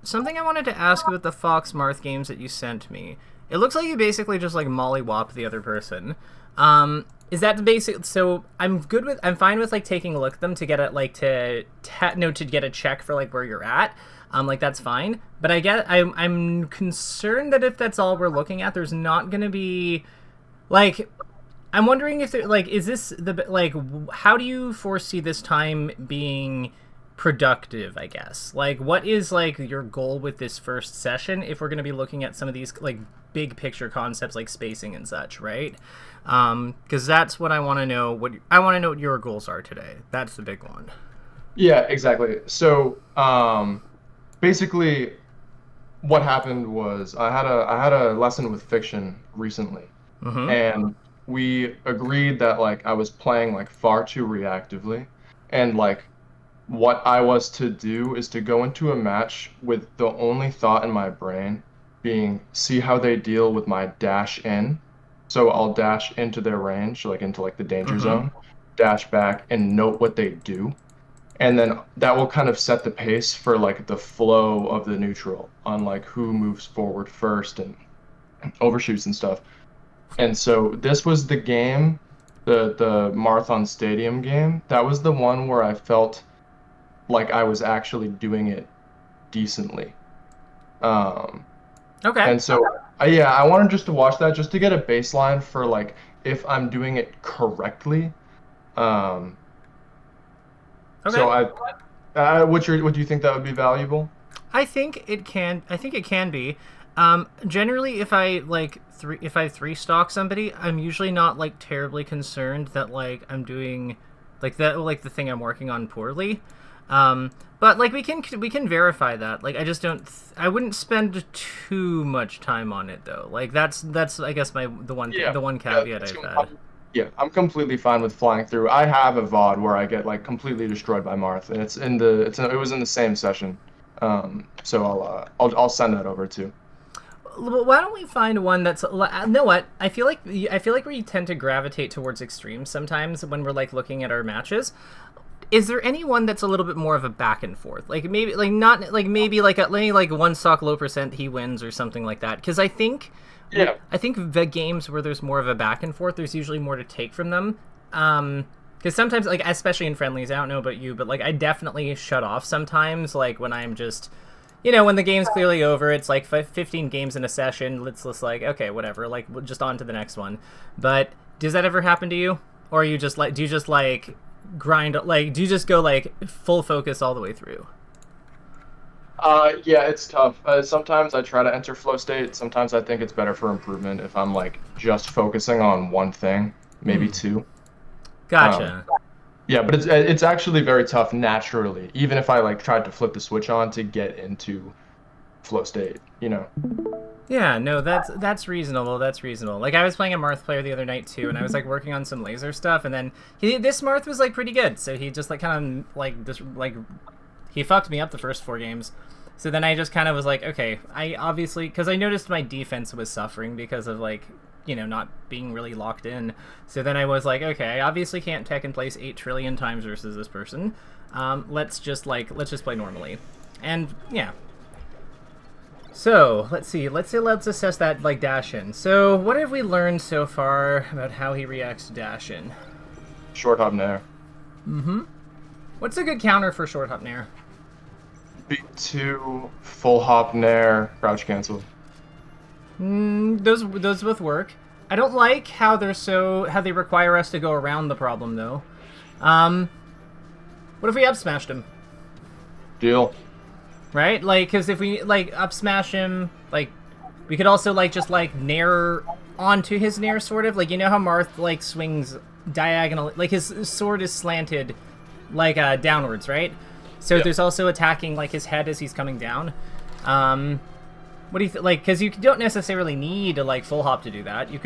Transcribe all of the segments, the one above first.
Something I wanted to ask about the Fox Marth games that you sent me. It looks like you basically just like mollywop the other person. Is that the basic? So I'm fine with like taking a look at them to get it like to get a check for like where you're at. Like that's fine. But I'm concerned that if that's all we're looking at, there's not gonna be like. I'm wondering if like is this the like how do you foresee this time being productive, I guess? Like what is like your goal with this first session if we're going to be looking at some of these like big picture concepts like spacing and such, right? Because that's what I want to know. What your goals are today. That's the big one. Yeah, exactly. So, basically, what happened was I had a lesson with fiction recently, Mm-hmm. and we agreed that like I was playing like far too reactively, and like what I was to do is to go into a match with the only thought in my brain being see how they deal with my dash in. So I'll dash into their range, like into like the danger Mm-hmm. zone, dash back and note what they do. And then that will kind of set the pace for like the flow of the neutral on like who moves forward first and overshoots and stuff. And so this was the game, the Marathon Stadium game. That was the one where I felt like I was actually doing it decently. Um, Okay. and so yeah, I wanted just to watch that just to get a baseline for like if I'm doing it correctly. Um, Okay. so what do you think that would be valuable? I think it can. I think it can be. Generally, if I three stock somebody, I'm usually not like terribly concerned that like I'm doing like that like the thing I'm working on poorly. But like we can verify that. Like I just don't. I wouldn't spend too much time on it though. Like that's I guess Yeah, the one yeah, caveat I've had. yeah. I'm completely fine with flying through. I have a VOD where I get like completely destroyed by Marth, and it was in the same session. So I'll send that over too. Well, why don't we find one that's you know what I feel like we tend to gravitate towards extremes sometimes when we're like looking at our matches. Is there anyone that's a little bit more of a back and forth, like maybe like not like maybe like maybe like one stock low percent he wins or something like that? Because Yeah, I think the games where there's more of a back and forth, there's usually more to take from them. Because sometimes, like especially in friendlies, I don't know about you, but like I definitely shut off sometimes. Like when I'm just, when the game's clearly over, it's like 15 games in a session. Let's just like okay, whatever. Like we'll just on to the next one. But does that ever happen to you, or are you just like do you just like grind like do you just go like full focus all the way through? yeah, it's tough. Sometimes I try to enter flow state. Sometimes I think it's better for improvement if I'm like just focusing on one thing, maybe Hmm. two. Um, Gotcha. yeah, but it's actually very tough naturally, even if I like tried to flip the switch on to get into flow state. Yeah, no, that's reasonable. That's reasonable. Like I was playing a Marth player the other night too, and I was like working on some laser stuff, and then this Marth was like pretty good, so he just like kind of like this like he fucked me up the first 4 games. So then I just kind of was like, okay, I obviously because I noticed my defense was suffering because of like not being really locked in. So then I was like, okay, I obviously can't tech in place 8 trillion times versus this person. Let's just play normally, and yeah, so let's assess that like dash in. So what have we learned so far about how he reacts to dash in? Short hop nair. Mm-hmm. What's a good counter for short hop nair? B2, full hop nair, crouch cancel. Those both work. I don't like how they require us to go around the problem though. Um, what if we up smashed him? Deal. Right? Like, because if we like up smash him, like we could also like just like nair onto his nair, sort of like how Marth like swings diagonal, like his sword is slanted like downwards, right? So Yeah. there's also attacking like his head as he's coming down. What do you like? Because you don't necessarily need to like full hop to do that. You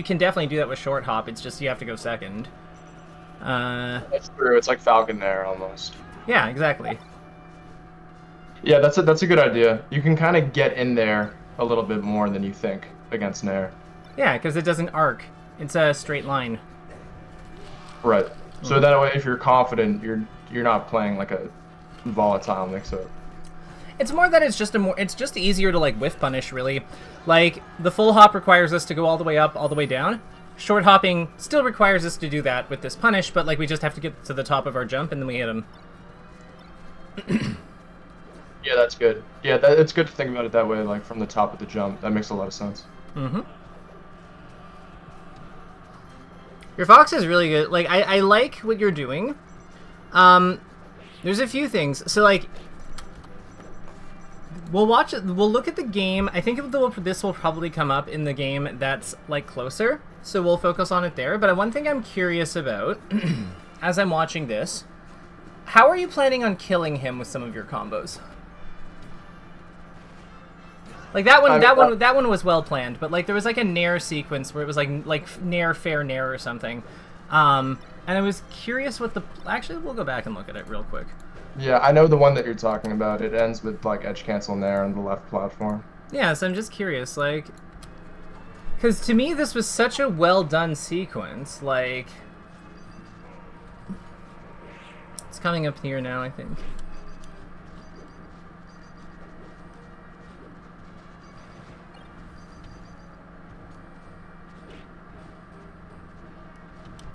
can definitely do that with short hop. It's just you have to go second. That's true. It's like Falcon nair almost. Yeah, exactly. Yeah, that's a good idea. You can kind of get in there a little bit more than you think against nair. Yeah, because it doesn't arc. It's a straight line. Right. So Mm-hmm. that way, if you're confident, you're not playing like a volatile mix-up. It's more that it's just easier to like whiff punish, really. Like the full hop requires us to go all the way up, all the way down. Short hopping still requires us to do that with this punish, but like we just have to get to the top of our jump and then we hit him. Yeah, that's good. Yeah, it's good to think about it that way, like from the top of the jump. That makes a lot of sense. Mm-hmm. Your fox is really good. Like I like what you're doing. There's a few things. So like, we'll watch it. We'll look at the game. I think this will probably come up in the game that's like closer. So we'll focus on it there. But one thing I'm curious about, as I'm watching this, how are you planning on killing him with some of your combos? Like that one was well planned, but like there was like a nair sequence where it was like nair fair nair or something, and I was curious what the. Actually, we'll go back and look at it real quick. Yeah, I know the one that you're talking about. It ends with like edge cancel nair on the left platform. Yeah, so I'm just curious, like, because to me this was such a well done sequence. Like, it's coming up here now, I think.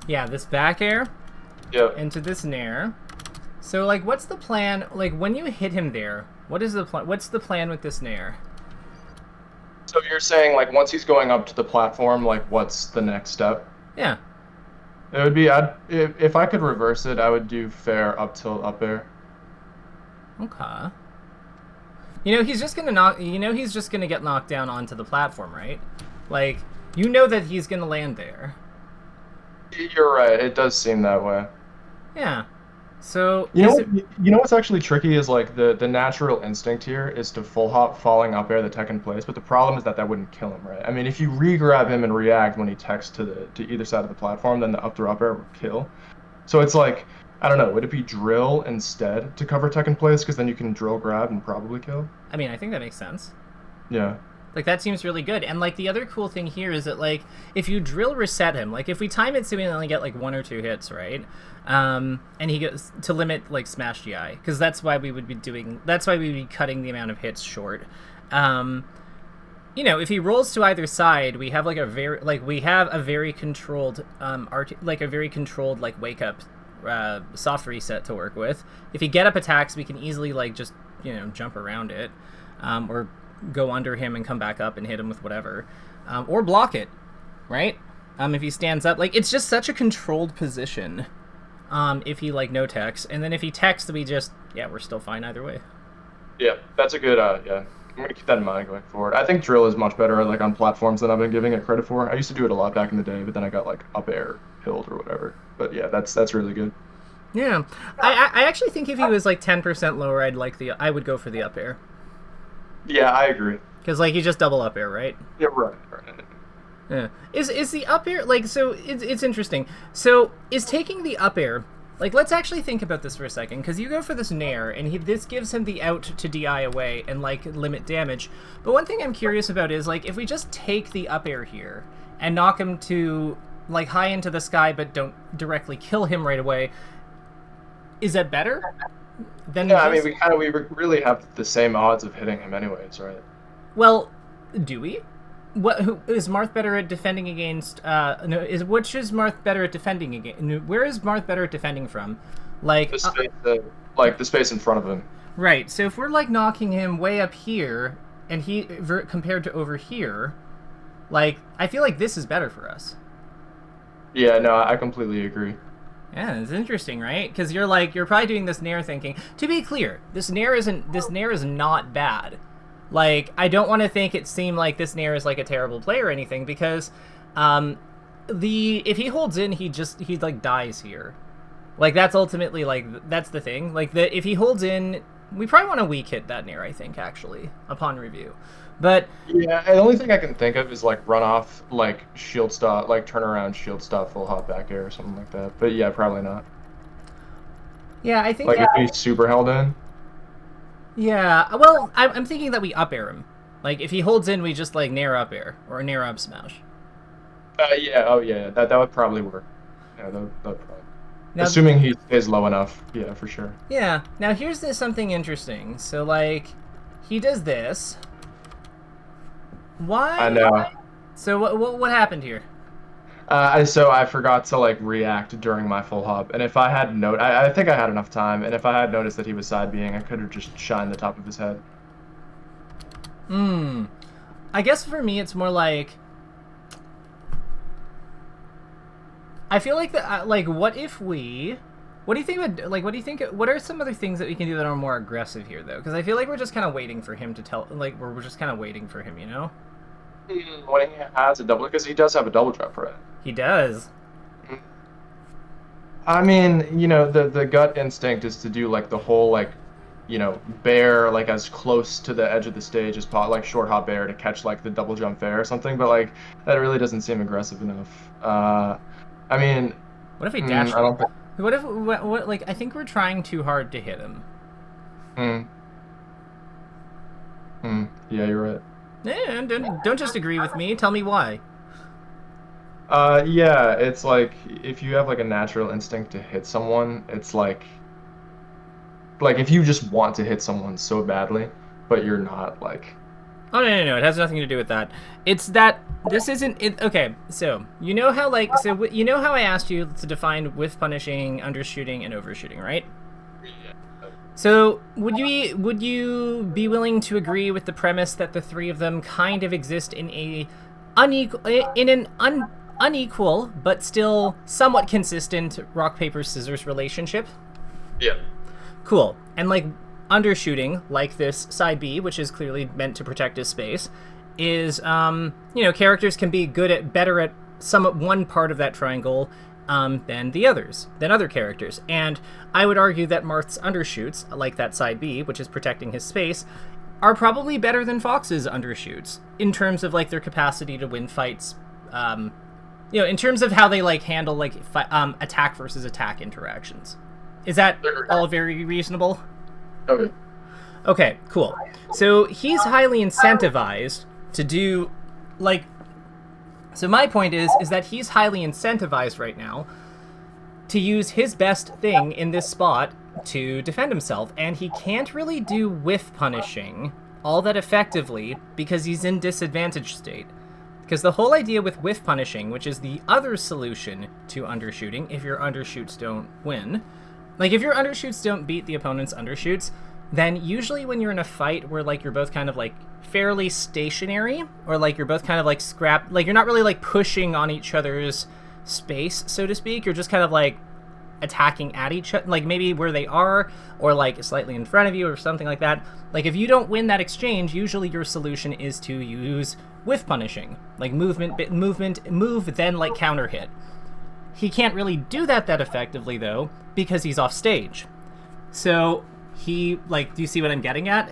Yeah, this back air into this nair. So, like, what's the plan? Like, when you hit him there, what is the plan? What's the plan with this nair? So you're saying, like, once he's going up to the platform, like, what's the next step? Yeah. It would be, if I could reverse it, I would do fair up tilt up air. Okay. You know, he's just gonna get knocked down onto the platform, right? Like, you know that he's gonna land there. You're right. It does seem that way. Yeah. So you know what's actually tricky is like the natural instinct here is to full hop falling up air the tech in place, but the problem is that wouldn't kill him, right? I mean, if you re-grab him and react when he techs to either side of the platform, then the up throw up air will kill. So it's like, I don't know, would it be drill instead to cover tech in place, because then you can drill grab and probably kill? I mean, I think that makes sense. Yeah. Like, that seems really good. And, like, the other cool thing here is that, like, if you drill reset him, like, if we time it so we only get, like, 1 or 2 hits, right? And he goes to limit, like, smash GI, because that's why we would be cutting the amount of hits short. You know, if he rolls to either side, we have, like, a very controlled, wake up, soft reset to work with. If he get up attacks, we can easily, like, just, you know, jump around it, or go under him and come back up and hit him with whatever, or block it, right? If he stands up, like, it's just such a controlled position. If he like no techs, and then if he techs, we're still fine either way. Yeah, that's a good. Yeah, I'm gonna keep that in mind going forward. I think drill is much better like on platforms than I've been giving it credit for. I used to do it a lot back in the day, but then I got like up air pilled or whatever. But yeah, that's really good. Yeah, I actually think if he was like 10% lower, I would go for the up air. Yeah, I agree. Because, like, you just double up air, right? Yeah, right. Yeah. Is the up air, like, so it's interesting. So, is taking the up air, like, let's actually think about this for a second, because you go for this nair, and this gives him the out to DI away and, like, limit damage. But one thing I'm curious about is, like, if we just take the up air here and knock him to, like, high into the sky, but don't directly kill him right away, is that better? Yeah, I mean, we really have the same odds of hitting him anyways, right? Well, do we? Who is Marth better at defending against? Which is Marth better at defending against? Where is Marth better at defending from? Like the space in front of him. Right. So if we're like knocking him way up here, and compared to over here, like I feel like this is better for us. Yeah. No, I completely agree. Yeah, it's interesting, right? Because you're probably doing this nair thinking. To be clear, this nair is not bad. Like, I don't want to think it seem like this nair is like a terrible play or anything, because if he holds in, he like dies here. Like, that's ultimately that's the thing. Like, if he holds in, we probably want to weak hit that nair, I think, actually, upon review. But yeah, the only thing I can think of is like run off, like shield stop, like turn around shield stop full hop back air or something like that. But yeah, probably not. Yeah, I think like if he's super held in. Yeah, well, I'm thinking that we up air him. Like if he holds in, we just like nair up air or nair up smash. Yeah. Oh yeah, that would probably work. Yeah, that would probably. Now, assuming he is low enough, yeah, for sure. Yeah. Now here's something interesting. So like. he does this. Why? I know. So what happened here? So I forgot to like react during my full hop, and if I had I think I had enough time, and if I had noticed that he was side Bing, I could have just shined the top of his head. I guess for me, it's more like I feel like that. Like, what if we? What do you think? What do you think? What are some other things that we can do that are more aggressive here, though? Because I feel like we're just kind of waiting for him to tell. Like, we're just kind of waiting for him, you know? When he has a double, because he does have a double jump, right? He does. I mean, you know, the gut instinct is to do like the whole like, you know, bear like as close to the edge of the stage as possible, like short hop bear to catch like the double jump fair or something. But like that really doesn't seem aggressive enough. I mean, what if he dashed? I don't think. What if what like I think we're trying too hard to hit him. Yeah, you're right. Yeah, don't just agree with me. Tell me why. Yeah, it's like if you have like a natural instinct to hit someone, it's like if you just want to hit someone so badly, but you're not like. Oh no! It has nothing to do with that. It's that this isn't it. Okay, so you know how you know how I asked you to define whiff punishing, undershooting, and overshooting, right? So would you be willing to agree with the premise that the three of them kind of exist in an unequal but still somewhat consistent rock paper scissors relationship? Yeah. Cool. And like undershooting, like this side B, which is clearly meant to protect his space, is you know, characters can be better at one part of that triangle than other characters. And I would argue that Marth's undershoots, like that side B, which is protecting his space, are probably better than Fox's undershoots in terms of like their capacity to win fights. You know, in terms of how they like handle like attack versus attack interactions. Is that all very reasonable? Okay. Okay, cool. So he's highly incentivized to do like. So my point is that he's highly incentivized right now to use his best thing in this spot to defend himself, and he can't really do whiff punishing all that effectively because he's in disadvantaged state. Because the whole idea with whiff punishing, which is the other solution to undershooting if your undershoots don't win, like if your undershoots don't beat the opponent's undershoots, then usually when you're in a fight where like you're both kind of like fairly stationary, or like you're both kind of like like you're not really like pushing on each other's space, so to speak, you're just kind of like attacking at each other, like maybe where they are, or like slightly in front of you or something like that. Like if you don't win that exchange, usually your solution is to use whiff punishing, like move, then like counter hit. He can't really do that effectively though, because he's off stage. So he like, do you see what I'm getting at?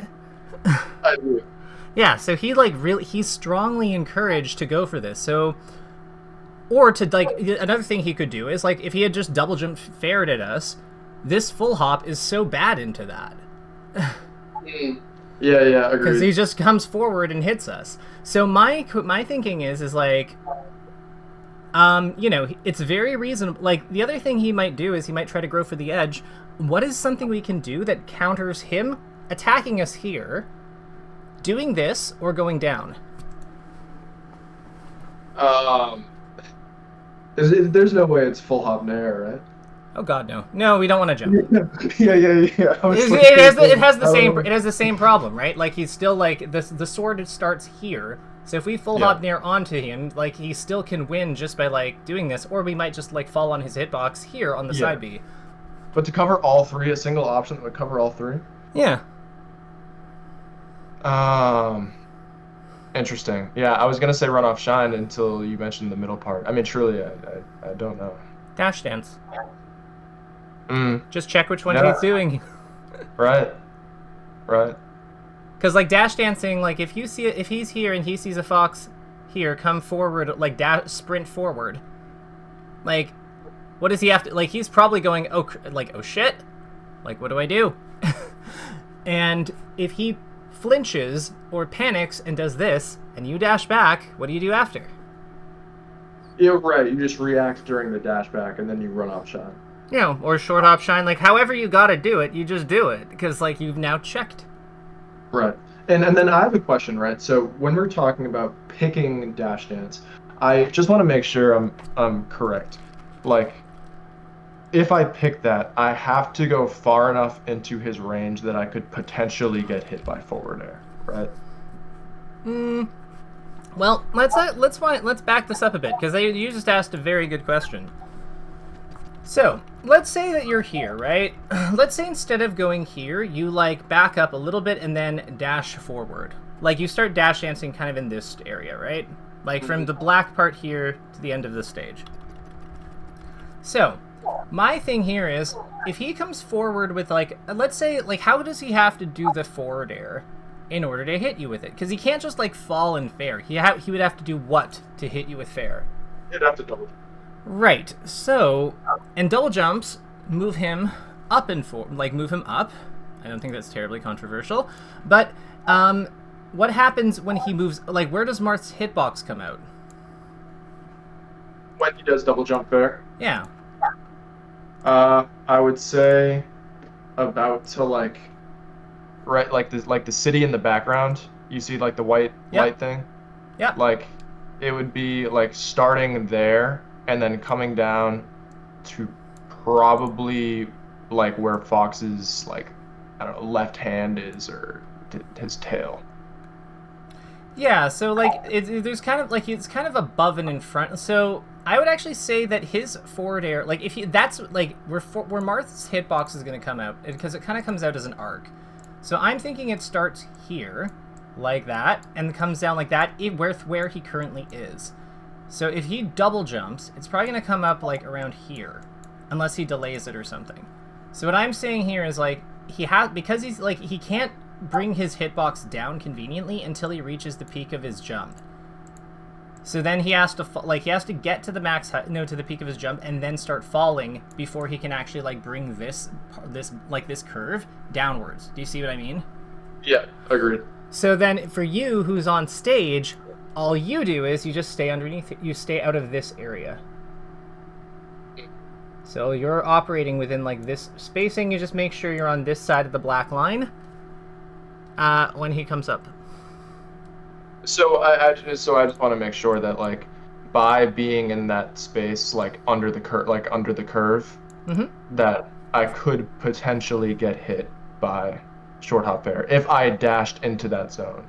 I do. Yeah, so he's strongly encouraged to go for this. So, or to like, another thing he could do is like, if he had just double jumped fared at us, this full hop is so bad into that. Yeah, agreed. Because he just comes forward and hits us. So my thinking is like, you know, it's very reasonable. Like the other thing he might do is he might try to go for the edge. What is something we can do that counters him attacking us here, doing this, or going down? There's no way it's full hop nair, right? Oh God, no! No, we don't want to jump. Yeah. It has the same problem, right? Like he's still like the sword starts here. So if we full hop nair onto him, like he still can win just by like doing this, or we might just like fall on his hitbox here on the side B. But to cover all three, a single option that would cover all three? Yeah. Interesting. Yeah, I was gonna say run off shine until you mentioned the middle part. I mean, truly, I don't know. Dash dance. Just check which one he's doing. Right. Because like dash dancing, like if he's here and he sees a fox here, come forward, like sprint forward. Like, what does he have to? Like he's probably going, oh shit, like what do I do? And if he flinches or panics and does this, and you dash back, what do you do after? Yeah, right. You just react during the dash back, and then you run off shine. You know, or short hop shine, like however you gotta do it, you just do it, because like you've now checked. Right. And then I have a question, right? So when we're talking about picking dash dance, I just want to make sure I'm correct. Like if I pick that, I have to go far enough into his range that I could potentially get hit by forward air, right? Well, let's back this up a bit because you just asked a very good question. So let's say that you're here, right? Let's say instead of going here, you like back up a little bit and then dash forward. Like you start dash dancing kind of in this area, right? Like from the black part here to the end of the stage. So my thing here is if he comes forward with like, let's say, like how does he have to do the forward air in order to hit you with it? Because he can't just like fall in fair. He would have to do what to hit you with fair? He'd have to double. Right. So, and double jumps move him up and move him up. I don't think that's terribly controversial. But what happens when he moves? Like, where does Marth's hitbox come out? When he does double jump fair? Yeah. I would say about to like right like the city in the background. You see like the white light thing? Yeah. Like it would be like starting there and then coming down to probably like where Fox's like I don't know left hand is or his tail. Yeah, so like there's kind of like it's kind of above and in front. So I would actually say that his forward air, like if he that's like where Marth's hitbox is going to come out because it kind of comes out as an arc. So I'm thinking it starts here, like that, and comes down like that, where he currently is. So if he double jumps, it's probably going to come up like around here, unless he delays it or something. So what I'm saying here is like because he's like he can't bring his hitbox down conveniently until he reaches the peak of his jump. So then he has to get to the max to the peak of his jump and then start falling before he can actually like bring this curve downwards. Do you see what I mean? Yeah, agreed. So then for you who's on stage, all you do is you just stay underneath, you stay out of this area. So you're operating within like this spacing, you just make sure you're on this side of the black line when he comes up. So I just want to make sure that like by being in that space like under the curve, that I could potentially get hit by short hop fair if I dashed into that zone.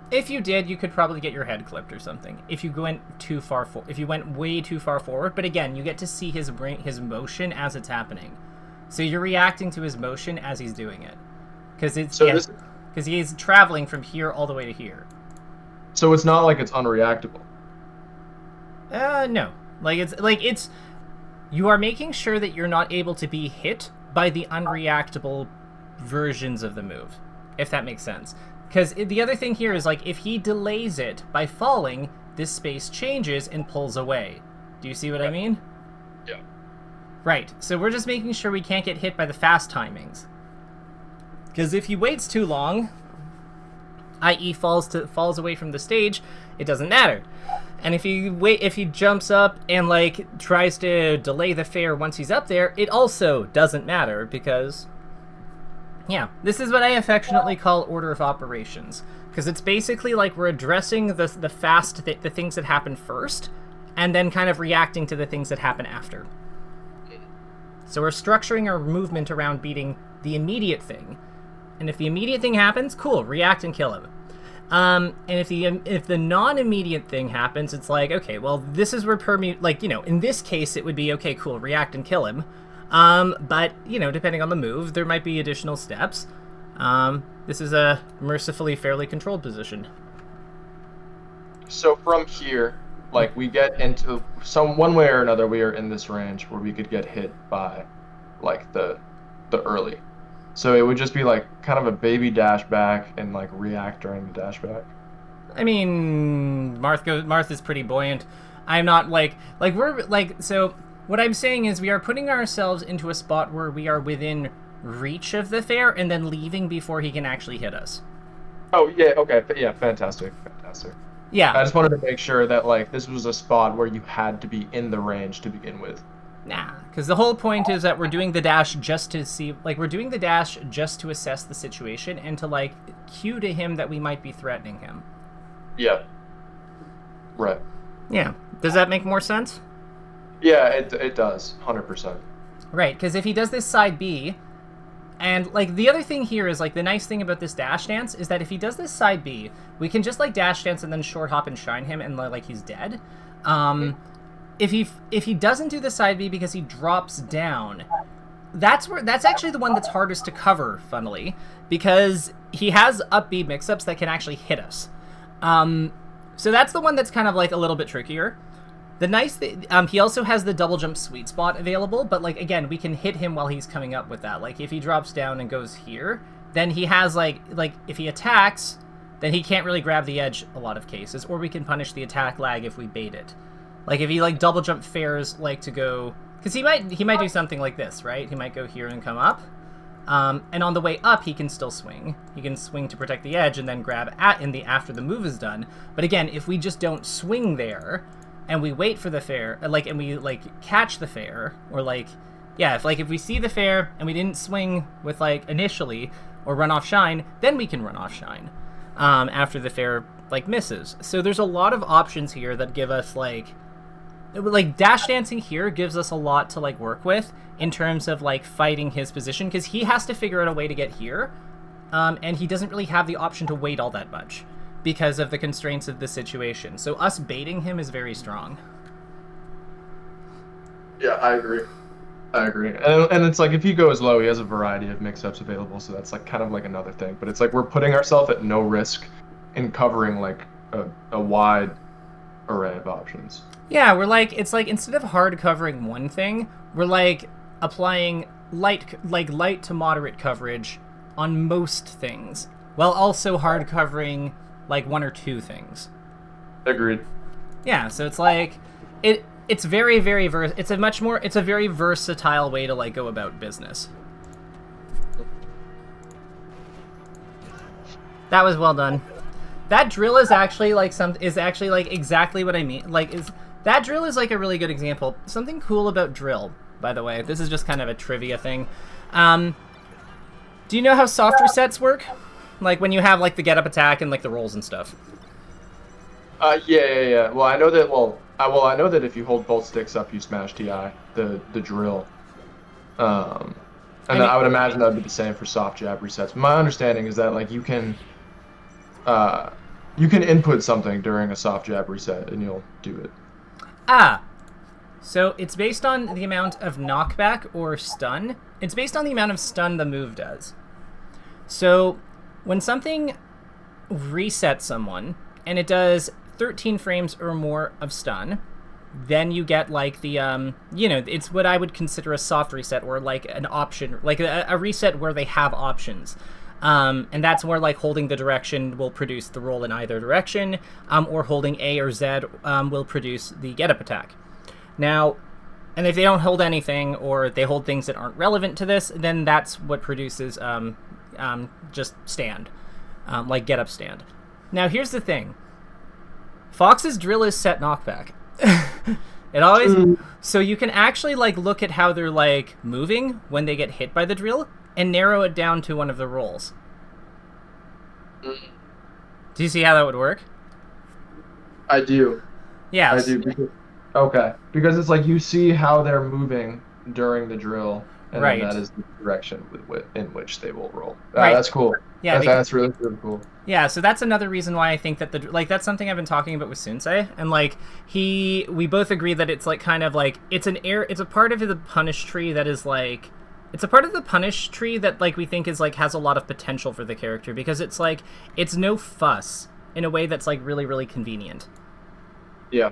If you did, you could probably get your head clipped or something. If you went too far if you went way too far forward, but again, you get to see his motion as it's happening. So you're reacting to his motion as he's doing it. Because he's traveling from here all the way to here. So it's not like it's unreactable. No. It's you are making sure that you're not able to be hit by the unreactable versions of the move, if that makes sense. Because the other thing here is like if he delays it by falling, this space changes and pulls away. Do you see what I mean? Yeah. Right. So we're just making sure we can't get hit by the fast timings. Because if he waits too long, i.e. falls away from the stage, it doesn't matter. And if he jumps up and like tries to delay the fair once he's up there, it also doesn't matter because yeah, this is what I affectionately call order of operations, because it's basically like we're addressing the things that happen first and then kind of reacting to the things that happen after. So we're structuring our movement around beating the immediate thing. And if the immediate thing happens, cool, react and kill him. And if the non-immediate thing happens, it's like, okay, well, this is where in this case, it would be, okay, cool, react and kill him. But, depending on the move, there might be additional steps. This is a mercifully fairly controlled position. So from here, like, we get into one way or another, we are in this range where we could get hit by, like, the early. So it would just be like kind of a baby dash back and like react during the dash back. I mean, Marth is pretty buoyant. I'm not so what I'm saying is we are putting ourselves into a spot where we are within reach of the fair and then leaving before he can actually hit us. Oh yeah, okay, yeah, fantastic. Yeah. I just wanted to make sure that like this was a spot where you had to be in the range to begin with. Nah, because the whole point is that we're doing the dash just to see, like, we're doing the dash just to assess the situation and to, like, cue to him that we might be threatening him. Yeah. Right. Yeah. Does that make more sense? Yeah, it does. 100%. Right, because if he does this side B, and, like, the other thing here is, like, the nice thing about this dash dance is that if he does this side B, we can just, like, dash dance and then short hop and shine him and, like, he's dead. If he doesn't do the side B because he drops down, that's actually the one that's hardest to cover, funnily, because he has up B mix-ups that can actually hit us. So that's the one that's kind of, like, a little bit trickier. The nice thing, he also has the double jump sweet spot available, but, like, again, we can hit him while he's coming up with that. Like, if he drops down and goes here, then he has, like, if he attacks, then he can't really grab the edge a lot of cases, or we can punish the attack lag if we bait it. Like, if he, like, double jump fares, like, to go, because he might do something like this, right? He might go here and come up, and on the way up, he can still swing. He can swing to protect the edge and then grab after the move is done. But again, if we just don't swing there, and we wait for the fair, like, and we, like, catch the fair, or, like, yeah, if we see the fair and we didn't swing with, like, initially, or run off shine, then we can run off shine, after the fair, like, misses. So there's a lot of options here that give us, like, dash dancing here gives us a lot to, like, work with in terms of, like, fighting his position, because he has to figure out a way to get here, and he doesn't really have the option to wait all that much because of the constraints of the situation. So us baiting him is very strong. Yeah, I agree. And it's like, if he goes low, he has a variety of mix-ups available, so that's, like, kind of like another thing. But it's like we're putting ourselves at no risk in covering, like, a wide array of options. Yeah, we're like, it's like, instead of hard covering one thing, we're, like, applying light to moderate coverage on most things, while also hard covering, like, one or two things. Agreed. Yeah, so it's like, it's very, very it's a very versatile way to, like, go about business. That was well done. That drill is actually, like, exactly what I mean. Like, that drill is, like, a really good example. Something cool about drill, by the way, this is just kind of a trivia thing. Do you know how soft resets work? Like, when you have, like, the get-up attack and, like, the rolls and stuff. Yeah. Well, I know that if you hold both sticks up, you smash TI, the drill. And then I would imagine that would be the same for soft jab resets. My understanding is that, like, you can input something during a soft jab reset, and you'll do it. So it's based on the amount of knockback or stun. It's based on the amount of stun the move does. So when something resets someone, and it does 13 frames or more of stun, then you get, like, the, it's what I would consider a soft reset, or, like, an option, like a reset where they have options. And that's where, like, holding the direction will produce the roll in either direction, or holding A or Z will produce the get-up attack. Now, and if they don't hold anything, or they hold things that aren't relevant to this, then that's what produces just stand, like get-up stand. Now, here's the thing. Fox's drill is set knockback. It always... So you can actually, like, look at how they're, like, moving when they get hit by the drill, and narrow it down to one of the rolls. Do you see how that would work? I do. Yeah. I do. Okay. Because it's like you see how they're moving during the drill, and right. then that is the direction in which they will roll. Right. That's cool. Yeah, that's really, really cool. Yeah, so that's another reason why I think that that's something I've been talking about with Sunsei, and, like, we both agree that it's, like, kind of like, it's a part of the punish tree that is, like, it's a part of the punish tree that, like, we think is, like, has a lot of potential for the character, because it's, like, it's no fuss in a way that's, like, really, really convenient. Yeah.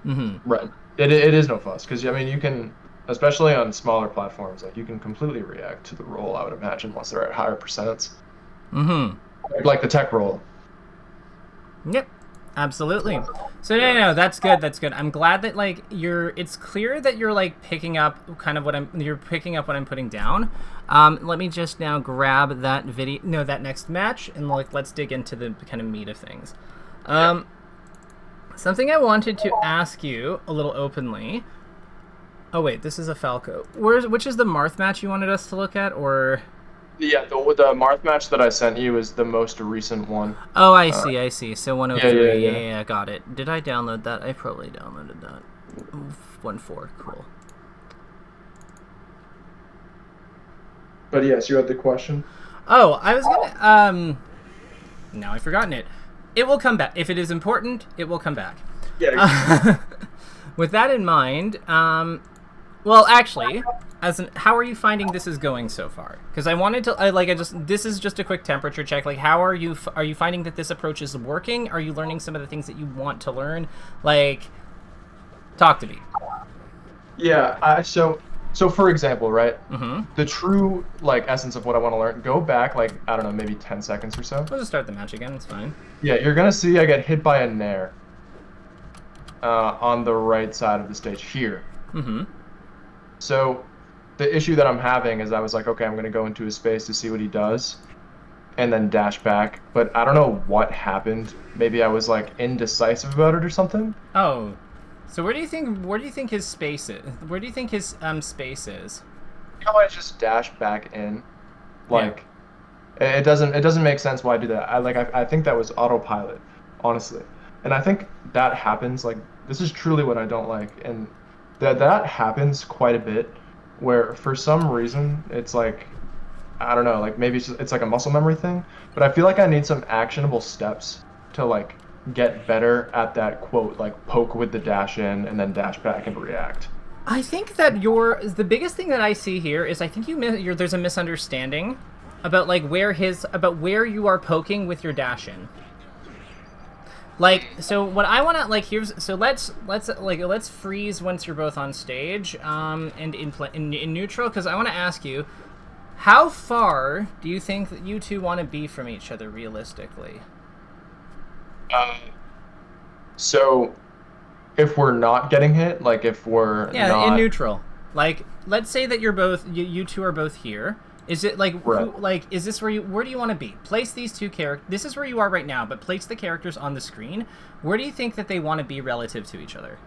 Mm-hmm. Right. It is no fuss, because, I mean, you can, especially on smaller platforms, like, you can completely react to the roll, I would imagine, once they're at higher percents. Mm-hmm. Like the tech roll. Yep, absolutely. So no, that's good. I'm glad that, like, it's clear that you're, like, picking up kind of what I'm putting down. Let me just now grab that that next match, and, like, let's dig into the kind of meat of things. Something I wanted to ask you a little openly Oh wait, this is a Falco. Which is the Marth match you wanted us to look at, or? Yeah, the Marth match that I sent you is the most recent one. Oh, I see, I see. So Yeah, yeah, 103. yeah. Yeah, got it. Did I download that? I probably downloaded that. 1-4. Cool. But yes, you had the question. Oh, I was gonna. Now I've forgotten it. It will come back. If it is important, it will come back. Yeah. With that in mind, well, actually, how are you finding this is going so far? Because I wanted to, this is just a quick temperature check. Like, how are you finding that this approach is working? Are you learning some of the things that you want to learn? Like, talk to me. Yeah. So for example, right? Mm-hmm. The true like essence of what I want to learn. Go back like I don't know, maybe 10 seconds or so. We'll just start the match again. It's fine. Yeah, you're gonna see I get hit by a nair. On the right side of the stage here. Mm-hmm. So the issue that I'm having is I was like, okay, I'm going to go into his space to see what he does and then dash back. But I don't know what happened. Maybe I was like indecisive about it or something. Oh, so where do you think his space is? Where do you think his space is? You know, I just dash back in. Like it doesn't make sense why I do that. I think that was autopilot, honestly. And I think that happens like this is truly what I don't like, and that happens quite a bit where for some reason it's like I don't know, like maybe it's like a muscle memory thing, but I feel like I need some actionable steps to like get better at that quote like poke with the dash in and then dash back and react. I think that the biggest thing that I see here is I think there's a misunderstanding about like where you are poking with your dash in. Like, so what I want to like let's freeze once you're both on stage and in neutral, because I want to ask you, how far do you think that you two want to be from each other realistically? So if we're not getting hit, like if we're not in neutral, like let's say that you two are both here. Is it like right. is this where do you want to be? Place these two characters. This is where you are right now, but place the characters on the screen. Where do you think that they want to be relative to each other?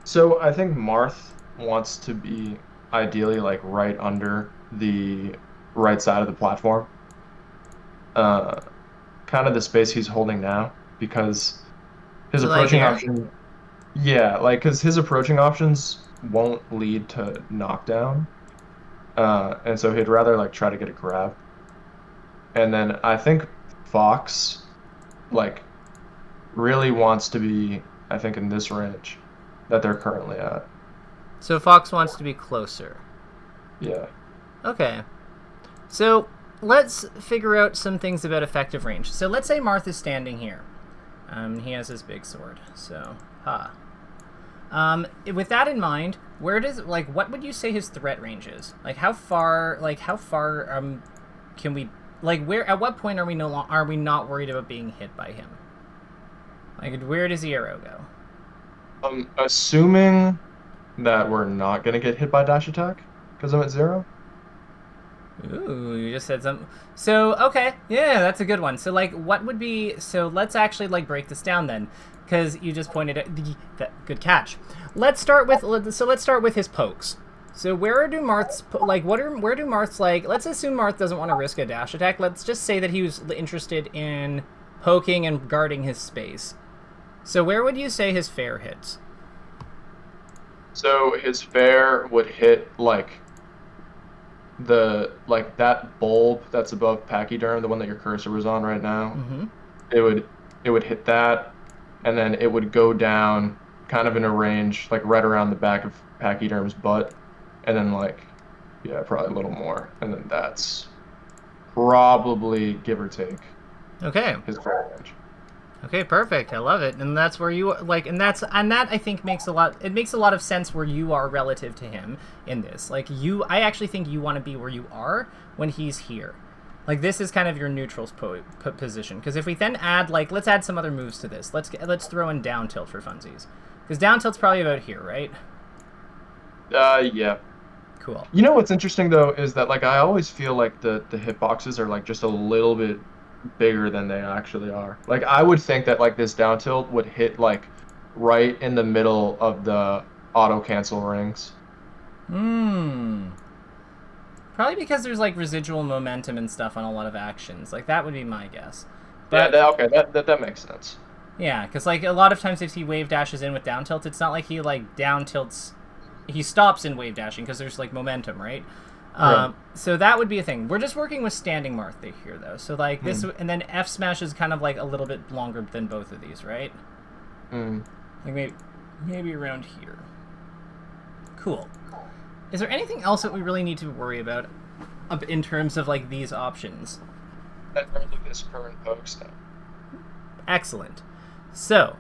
So I think Marth wants to be ideally like right under the right side of the platform. Kind of the space he's holding now because his approaching option. Yeah, like because his approaching options won't lead to knockdown. And so he'd rather like try to get a grab. And then I think Fox like really wants to be, I think, in this range that they're currently at. So Fox wants to be closer. Yeah. Okay. So let's figure out some things about effective range. So let's say Marth is standing here. He has his big sword. So, with that in mind, what would you say his threat range is? Like how far can we, like at what point are we not worried about being hit by him? Like where does the arrow go? Assuming that we're not gonna get hit by dash attack because I'm at 0. Ooh, you just said something. So, okay, yeah, that's a good one. So, like, what would be... So, let's actually, like, break this down, then. Because you just pointed at... Good catch. Let's start with his pokes. So, where do Marth's... Like, where do Marth's, like... Let's assume Marth doesn't want to risk a dash attack. Let's just say that he was interested in poking and guarding his space. So, where would you say his fair hits? So, his fair would hit, like... that bulb that's above pachyderm, the one that your cursor was on right now, it would hit that, and then it would go down kind of in a range like right around the back of pachyderm's butt, and then like probably a little more, and then that's probably give or take his fair range. Okay, perfect. I love it. And that's where you like, and that I think makes a lot of sense where you are relative to him in this. Like I actually think you want to be where you are when he's here. Like this is kind of your neutral position. Because if we then add let's add some other moves to this. Let's throw in down tilt for funsies. Because down tilt's probably about here, right? Yeah. Cool. You know what's interesting though is that like I always feel like the hitboxes are like just a little bit bigger than they actually are. Like I would think that like this down tilt would hit like right in the middle of the auto cancel rings. Probably because there's like residual momentum and stuff on a lot of actions. Like that would be my guess. Yeah, But okay, that makes sense. yeah, because like a lot of times if he wave dashes in with down tilt, it's not like he like down tilts. He stops in wave dashing because there's like momentum, right? Right. So that would be a thing. We're just working with standing Marth here though. So like this, and then F smash is kind of like a little bit longer than both of these, right? Like maybe around here. Cool. Is there anything else that we really need to worry about in terms of like these options? In terms of this current pokes now. Excellent. So,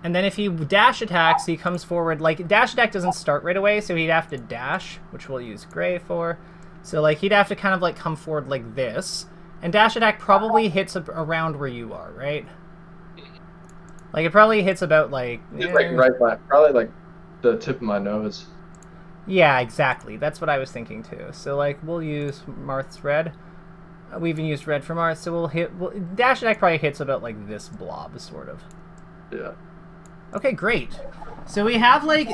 and then if he dash attacks, he comes forward. Like, dash attack doesn't start right away, so he'd have to dash, which we'll use gray for. So, like, he'd have to kind of, like, come forward like this. And dash attack probably hits around where you are, right? Like, it probably hits about, like... Like, right by, probably, like, the tip of my nose. Yeah, exactly. That's what I was thinking, too. So, like, we'll use Marth's red. We even used red for Marth, so we'll hit... dash attack probably hits about, like, this blob, sort of. Yeah. Okay, great. So we have, like...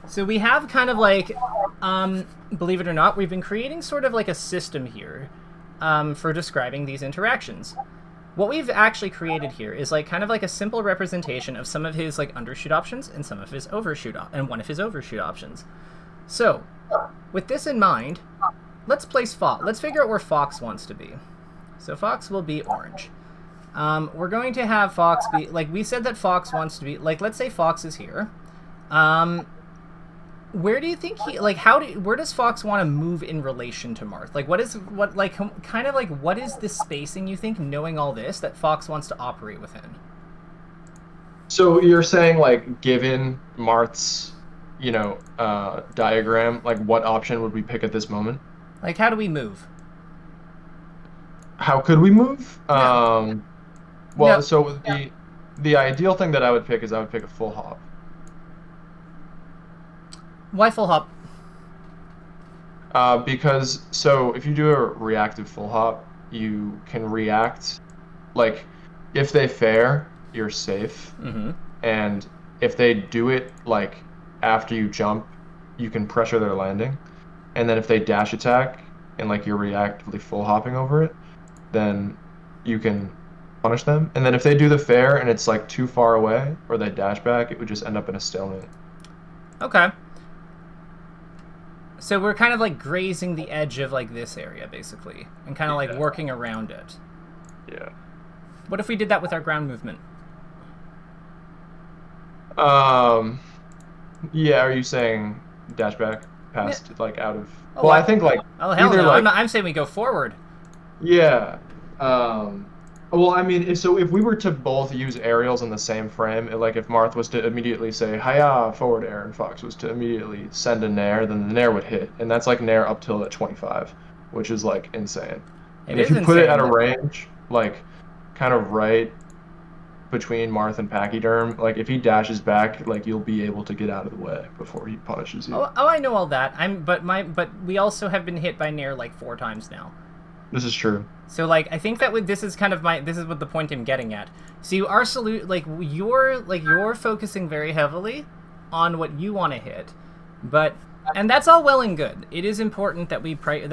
So we have kind of, like... believe it or not, we've been creating sort of, like, a system here for describing these interactions. What we've actually created here is, like, kind of like a simple representation of some of his, like, undershoot options and some of his overshoot... and one of his overshoot options. So, with this in mind... Let's place Fox. Let's figure out where Fox wants to be. So Fox will be orange. We're going to have Fox be... Like, we said that Fox wants to be... Like, let's say Fox is here. Where do you think he... Like, where does Fox want to move in relation to Marth? Like, what is... Kind of, like, what is the spacing, you think, knowing all this, that Fox wants to operate within? So you're saying, like, given Marth's, you know, diagram, like, what option would we pick at this moment? Like, how do we move? How could we move? Yeah. Well, No. so the ideal thing that I would pick is I would pick a full hop. Why full hop? Because, so if you do a reactive full hop, you can react, like, if they fair, you're safe. And if they do it, like, after you jump, you can pressure their landing. And then if they dash attack and, like, you're reactively full hopping over it, then you can punish them. And then if they do the fair and it's, like, too far away or they dash back, it would just end up in a stalemate. Okay. So we're kind of, like, grazing the edge of, like, this area, basically. And kind of, like, working around it. Yeah. What if we did that with our ground movement? Yeah, are you saying dash back? Past, like, out of... Oh, well, I think, like... Oh, hell either, no. like, I'm saying we go forward. Yeah. Well, I mean, if we were to both use aerials in the same frame, like, if Marth was to immediately say, hiya, forward air, and Fox was to immediately send a nair, then the nair would hit. And that's, like, nair up till at 25, which is, like, insane. And if you put it at a range, like, kind of right between Marth and Pachyderm, like, if he dashes back, like, you'll be able to get out of the way before he punishes you. Oh, I know all that. But we also have been hit by Nair like 4 times now. This is true. So, like, I think that this is what the point I'm getting at. See, our you're focusing very heavily on what you want to hit, and that's all well and good. It is important that we get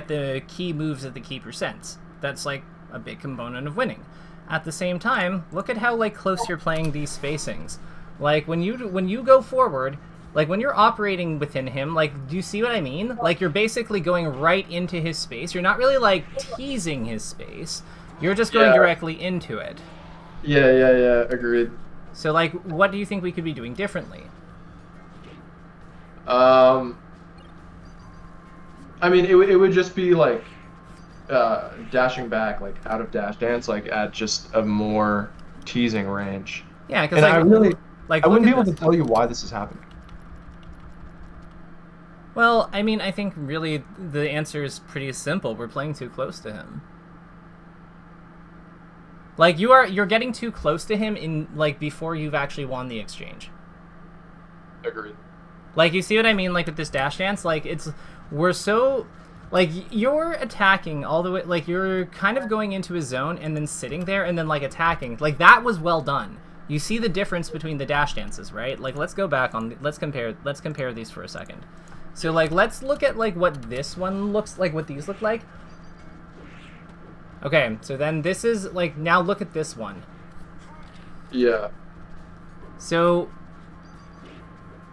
the key moves at the key percents. That's, like, a big component of winning. At the same time, look at how, like, close you're playing these spacings. Like, when you go forward, like, when you're operating within him, like, do you see what I mean? Like, you're basically going right into his space. You're not really, like, teasing his space. You're just going directly into it. Yeah, agreed. So, like, what do you think we could be doing differently? I mean, it would just be, like, dashing back, like, out of dash dance, like, at just a more teasing range. Yeah, because, like, I wouldn't be able to tell you why this is happening. Well, I mean, I think really the answer is pretty simple. We're playing too close to him. Like, you're getting too close to him in, like, before you've actually won the exchange. Agreed. Like, you see what I mean? Like, with this dash dance, like, we're so, like, you're attacking all the way, like, you're kind of going into his zone and then sitting there and then, like, attacking. Like, that was well done. You see the difference between the dash dances, right? Like, let's go back on, let's compare these for a second. So, like, let's look at, like, what this one looks like, what these look like. Okay, so then this is, like, now look at this one. Yeah. So,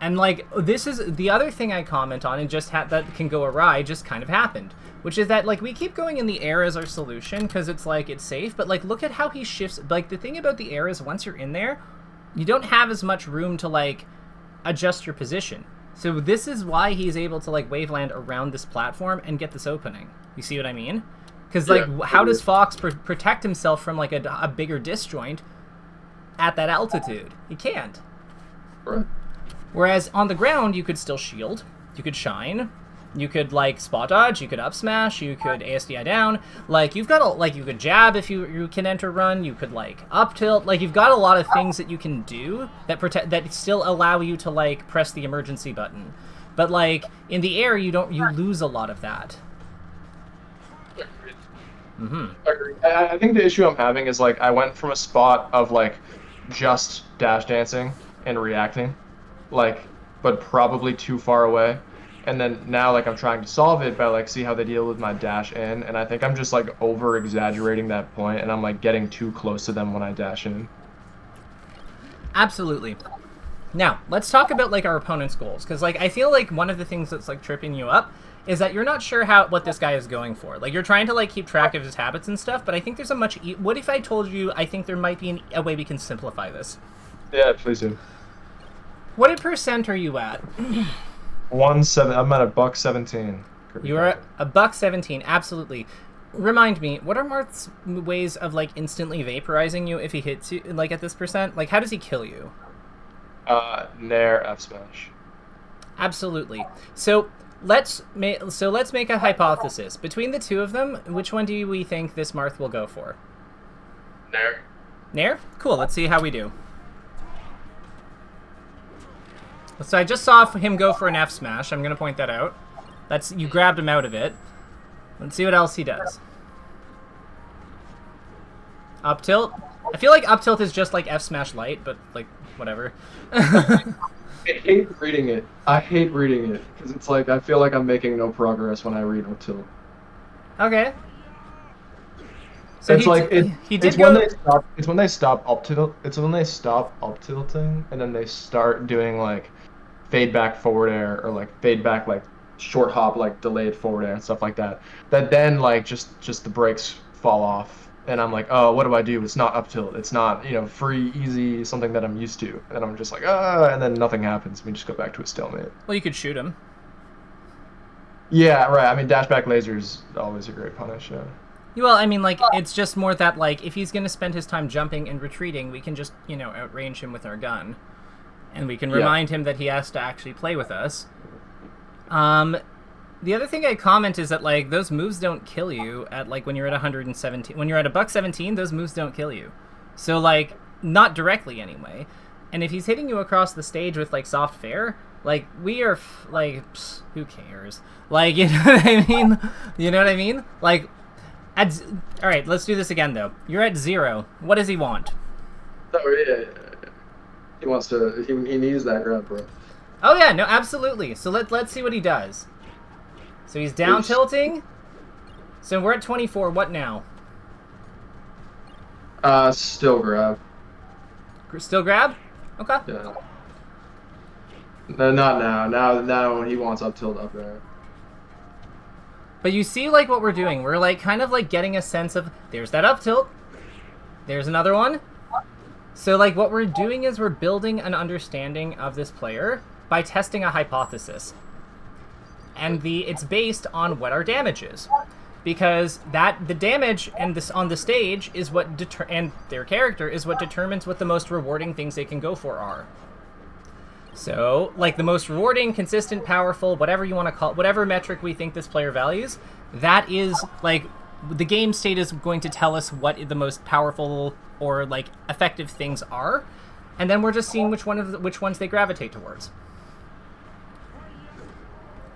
and, like, this is the other thing I comment on, and just that can go awry, just kind of happened. Which is that, like, we keep going in the air as our solution, because it's, like, it's safe, but, like, look at how he shifts. Like, the thing about the air is once you're in there, you don't have as much room to, like, adjust your position. So this is why he's able to, like, wave land around this platform and get this opening. You see what I mean? Because, like, how does Fox protect himself from, like, a bigger disjoint at that altitude? He can't. Right. Whereas on the ground, you could still shield, you could shine, you could, like, spot dodge, you could up smash, you could ASDI down. Like, you've got like, you could jab if you can enter run, you could, like, up tilt. Like, you've got a lot of things that you can do that that still allow you to, like, press the emergency button. But, like, in the air, you lose a lot of that. Mm-hmm. I think the issue I'm having is, like, I went from a spot of, like, just dash dancing and reacting, like, but probably too far away. And then now, like, I'm trying to solve it by, like, see how they deal with my dash in. And I think I'm just, like, over-exaggerating that point, and I'm, like, getting too close to them when I dash in. Absolutely. Now, let's talk about, like, our opponent's goals. Because, like, I feel like one of the things that's, like, tripping you up is that you're not sure what this guy is going for. Like, you're trying to, like, keep track of his habits and stuff, but I think there's a much... What if I told you I think there might be a way we can simplify this? Yeah, please do. What percent are you at? I'm at $1.17. You are a $1.17, absolutely. Remind me, what are Marth's ways of, like, instantly vaporizing you if he hits you, like, at this percent? Like, how does he kill you? Nair F smash. Absolutely. So let's make a hypothesis. Between the two of them, which one do we think this Marth will go for? Nair. Nair? Cool, let's see how we do. So I just saw him go for an F smash. I'm going to point that out. You grabbed him out of it. Let's see what else he does. Up tilt. I feel like up tilt is just like F smash light, but, like, whatever. I hate reading it. Because it's like, I feel like I'm making no progress when I read up tilt. Okay. So it's when they stop up tilting, and then they start doing, like, fade back forward air, or, like, fade back, like, short hop, like, delayed forward air and stuff like that. That then, like, just the brakes fall off, and I'm like, oh, what do I do? It's not up tilt. It's not, you know, free, easy, something that I'm used to. And I'm just like, and then nothing happens. We just go back to a stalemate. Well, you could shoot him. Yeah, right. I mean, dash back laser is always a great punish, yeah. Well, I mean, like, it's just more that, like, if he's going to spend his time jumping and retreating, we can just, you know, outrange him with our gun. And we can remind him that he has to actually play with us. The other thing I comment is that, like, those moves don't kill you at, like, when you're at 117. When you're at $1.17, those moves don't kill you. So, like, not directly anyway. And if he's hitting you across the stage with, like, soft fair, like, we are, like, who cares? Like, you know what I mean? You know what I mean? Like, all right, let's do this again, though. You're at 0. What does he want? Oh, yeah. He wants to... He needs that grab, bro. Oh, yeah, no, absolutely. So let's see what he does. So he's down tilting. So we're at 24. What now? Still grab. Still grab? Okay. Yeah. No, not now. Now he wants up tilt up there. But you see, like, what we're doing. We're, like, kind of, like, getting a sense of, there's that up tilt. There's another one. So, like, what we're doing is we're building an understanding of this player by testing a hypothesis. And it's based on what our damage is. Because the damage and this on the stage is what and their character is what determines what the most rewarding things they can go for are. So, like, the most rewarding, consistent, powerful, whatever you want to call it, whatever metric we think this player values, that is, like, the game state is going to tell us what the most powerful or, like, effective things are, and then we're just seeing which ones they gravitate towards.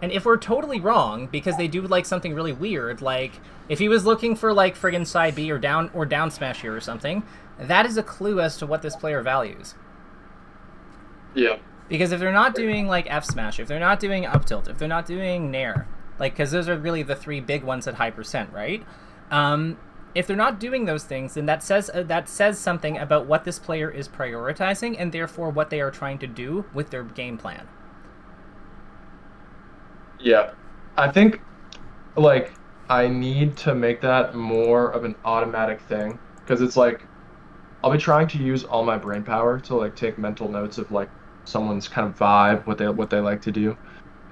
And if we're totally wrong, because they do like something really weird, like if he was looking for like friggin' side B or down smash here or something, that is a clue as to what this player values. Yeah. Because if they're not doing like F smash, if they're not doing up tilt, if they're not doing nair, like because those are really the three big ones at high percent, right? If they're not doing those things, then that says something about what this player is prioritizing and therefore what they are trying to do with their game plan. Yeah. I think, like, I need to make that more of an automatic thing because it's like I'll be trying to use all my brain power to like take mental notes of like someone's kind of vibe, what they like to do,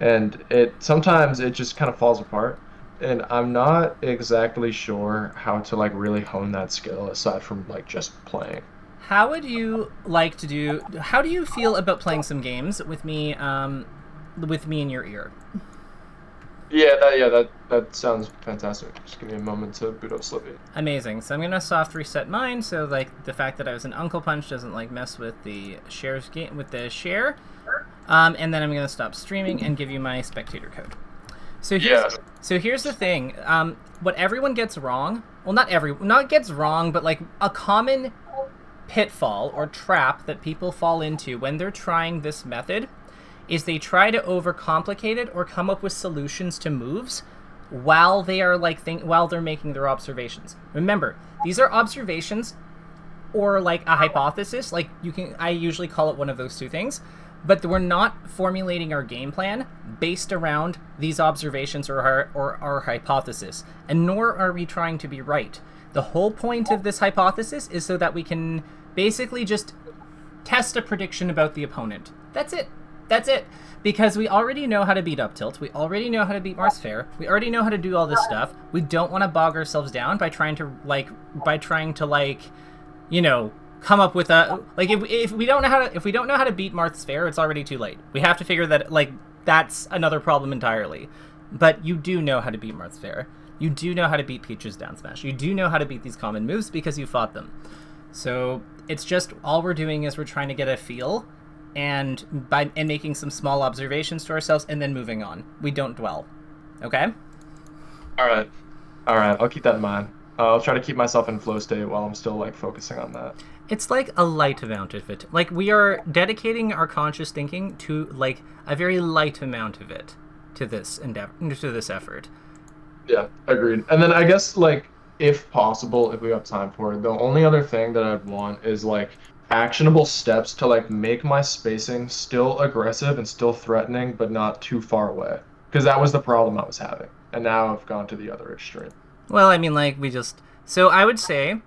and it sometimes it just kind of falls apart, and I'm not exactly sure how to like really hone that skill aside from like just playing. How would you like to do? How do you feel about playing some games with me? With me in your ear. That sounds fantastic. Just give me a moment to boot up Slippy. Amazing. So I'm gonna soft reset mine, so like the fact that I was an Uncle Punch doesn't like mess with the shares game with the share. And then I'm gonna stop streaming and give you my spectator code. So here's the thing. What everyone gets wrong. Well, not gets wrong, but like a common pitfall or trap that people fall into when they're trying this method is they try to overcomplicate it or come up with solutions to moves while they are while they're making their observations. Remember, these are observations or like a hypothesis. Like I usually call it one of those two things, but we're not formulating our game plan based around these observations or our hypothesis, and nor are we trying to be right. The whole point of this hypothesis is so that we can basically just test a prediction about the opponent. That's it. Because we already know how to beat up tilt. We already know how to beat Marth's Fair. We already know how to do all this stuff. We don't want to bog ourselves down by trying to come up with a if we don't know how to beat Marth's Fair, it's already too late. We have to figure that that's another problem entirely. But you do know how to beat Marth's Fair. You do know how to beat Peach's down smash. You do know how to beat these common moves because you fought them. So it's just all we're doing is we're trying to get a feel and making some small observations to ourselves and then moving on. We don't dwell. Okay? All right. I'll keep that in mind. I'll try to keep myself in flow state while I'm still like focusing on that. It's like a light amount of it. Like we are dedicating our conscious thinking to like a very light amount of it to this endeavor, to this effort. Yeah, agreed. And then I guess like if possible, if we have time for it, the only other thing that I'd want is like actionable steps to like make my spacing still aggressive and still threatening, but not too far away. Because that was the problem I was having. And now I've gone to the other extreme. Well, I mean, like, so I would say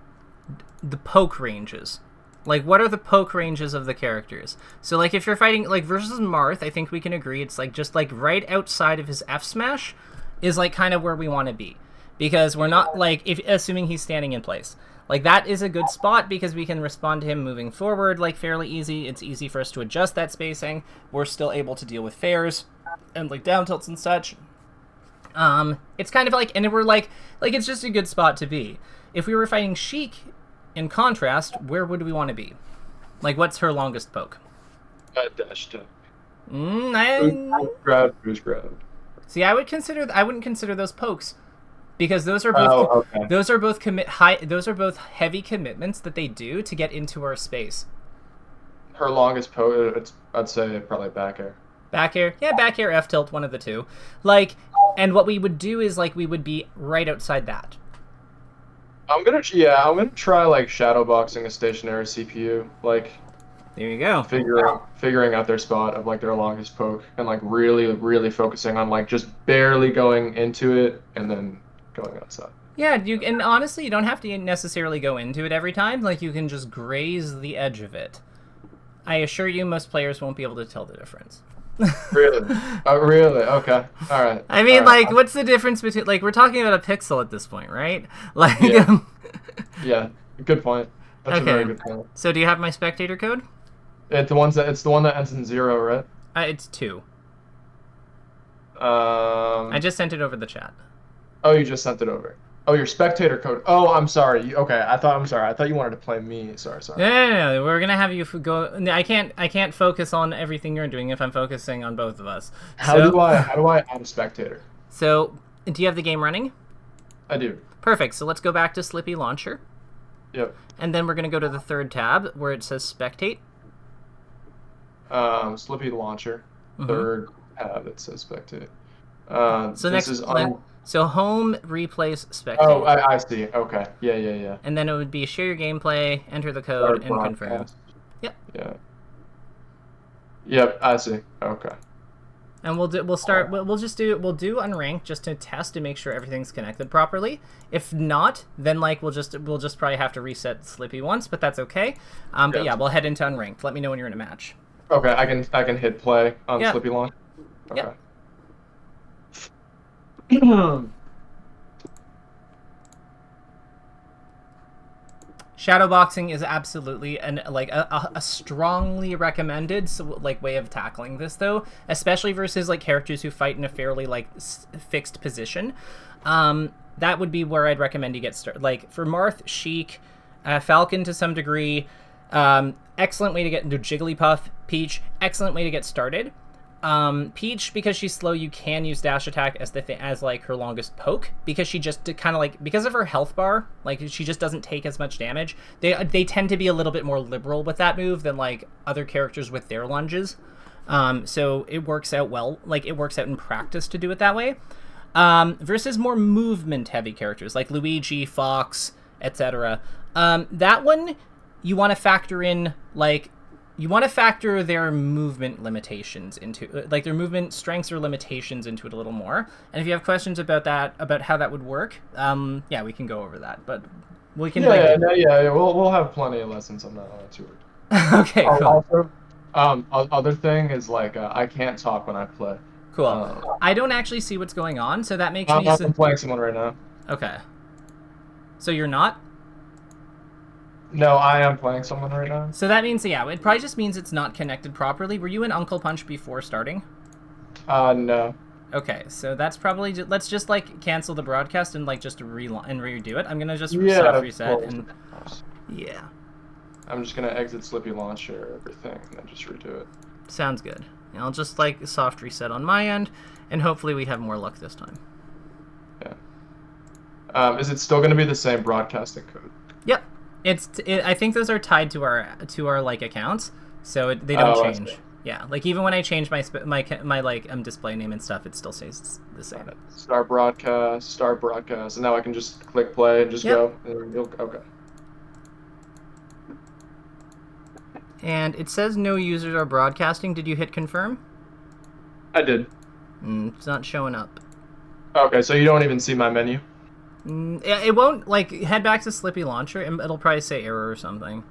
the poke ranges. Like, what are the poke ranges of the characters? So, like, if you're fighting, like, versus Marth, I think we can agree it's, like, just, like, right outside of his F smash is, like, kind of where we want to be. Because we're not, like, assuming he's standing in place. Like, that is a good spot because we can respond to him moving forward, like, fairly easy. It's easy for us to adjust that spacing. We're still able to deal with fairs and, like, down tilts and such. It's kind of like, and we're like it's just a good spot to be. If we were fighting Sheik, in contrast, where would we want to be? Like, what's her longest poke? Dash attack. Boost grab. See, I wouldn't consider those pokes. Because those are both those are both heavy commitments that they do to get into our space. Her longest poke, I'd say probably back air. Back air, yeah, back air, F tilt, one of the two. Like, and what we would do is like we would be right outside that. I'm gonna try like shadow boxing a stationary CPU, like. There you go. Figuring out their spot of like their longest poke and like really focusing on like just barely going into it and then going outside. Yeah, and honestly, you don't have to necessarily go into it every time. Like, you can just graze the edge of it. I assure you, most players won't be able to tell the difference. Really? Oh, really? Okay. All right. I mean, like, what's the difference between, like, we're talking about a pixel at this point, right? Like, yeah. Good point. That's a very good point. So, do you have my spectator code? It's the one that ends in 0, right? It's 2. I just sent it over the chat. Oh, you just sent it over. Oh, your spectator code. Oh, I'm sorry. Okay, I'm sorry. I thought you wanted to play me. Sorry, sorry. No. We're gonna have you go. I can't focus on everything you're doing if I'm focusing on both of us. How do I add a spectator? So do you have the game running? I do. Perfect. So let's go back to Slippy Launcher. Yep. And then we're gonna go to the third tab where it says Spectate. Slippy Launcher. Third tab it says spectate. So this is on. So home, replace, spectate. Oh, I see. Okay. Yeah. And then it would be share your gameplay, enter the code, and confirm. Yep. Yeah. Yep, I see. Okay. And we'll do unranked just to test to make sure everything's connected properly. If not, then like we'll just probably have to reset Slippy once, but that's okay. But yeah, we'll head into unranked. Let me know when you're in a match. Okay, I can hit play on Slippy Launch. Okay. Yep. Shadowboxing is absolutely a strongly recommended way of tackling this though, especially versus like characters who fight in a fairly fixed position. That would be where I'd recommend you get started. Like for Marth, Sheik, Falcon to some degree, excellent way to get into Jigglypuff. Peach, excellent way to get started. Peach, because she's slow, you can use dash attack as like her longest poke, because she just kind of because of her health bar, like she just doesn't take as much damage. They tend to be a little bit more liberal with that move than like other characters with their lunges. So it works out well, like it works out in practice to do it that way. Versus more movement heavy characters like Luigi, Fox, etc. That one you want to factor in their movement limitations into like their movement strengths or limitations into it a little more. And if you have questions about that, about how that would work, yeah, we can go over that. But we can we'll have plenty of lessons on that too. Okay, cool. Also, other thing is like I can't talk when I play. Cool. I don't actually see what's going on, so that makes me. I'm playing someone right now. Okay. So you're not? No, I am playing someone right now. So that means, yeah, it probably just means it's not connected properly. Were you in Uncle Punch before starting? No. Okay, so that's probably let's just like cancel the broadcast and like just redo it. I'm gonna just soft reset and yeah. I'm just gonna exit Slippy Launcher everything and then just redo it. Sounds good. I'll just like soft reset on my end, and hopefully we have more luck this time. Yeah. Is it still gonna be the same broadcasting code? Yep. I think those are tied to our like accounts, so they don't change. Yeah, like even when I change my display name and stuff, it still stays the same. Start broadcast, and now I can just click play and just go. And okay. And it says no users are broadcasting. Did you hit confirm? I did. It's not showing up. Okay, so you don't even see my menu? It won't, like, head back to Slippy Launcher, and it'll probably say error or something.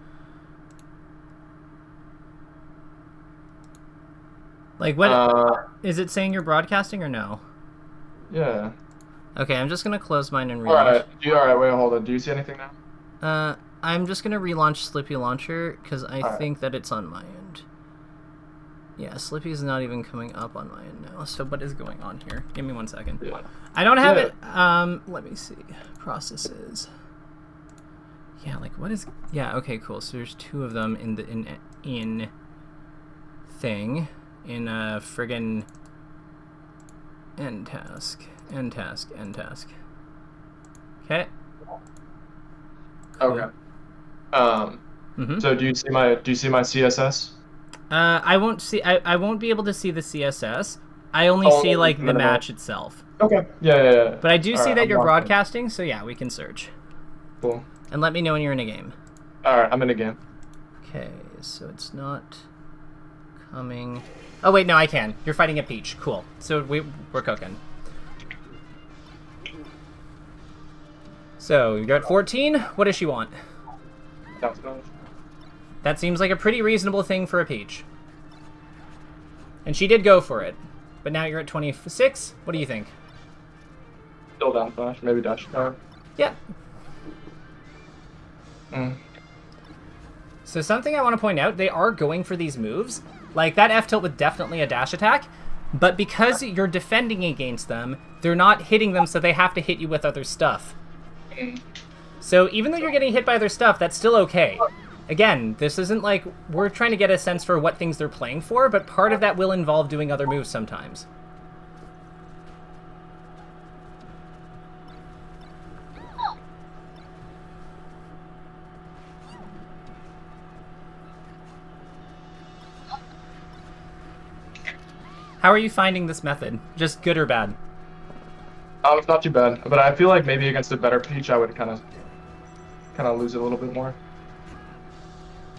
Like, what, is it saying you're broadcasting or no? Yeah. Okay, I'm just gonna close mine and relaunch. Alright, wait, hold on. Do you see anything now? I'm just gonna relaunch Slippy Launcher, because I think that it's on my end. Yeah, Slippy's not even coming up on my end now. So what is going on here? Give me 1 second. Yeah. I don't have it. Let me see. Processes. Yeah, like what is? Yeah. Okay. Cool. So there's two of them in the in friggin' end task. Okay. Cool. Okay. So do you see my CSS? I won't be able to see the CSS. I only see like the match itself. Okay. Yeah. But I do see that you're broadcasting, so yeah, we can search. Cool. And let me know when you're in a game. Alright, I'm in a game. Okay, so it's not coming. Oh wait, no, I can. You're fighting a Peach. Cool. So we're cooking. So you're at 14. What does she want? That seems like a pretty reasonable thing for a Peach. And she did go for it. But now you're at 26. What do you think? Still down flash, maybe dash. Yeah. So something I want to point out, they are going for these moves. Like that F tilt with definitely a dash attack. But because you're defending against them, they're not hitting them, so they have to hit you with other stuff. So even though you're getting hit by their stuff, that's still okay. Again, this isn't like we're trying to get a sense for what things they're playing for, but part of that will involve doing other moves sometimes. How are you finding this method? Just good or bad? It's not too bad, but I feel like maybe against a better Peach, I would kind of lose it a little bit more.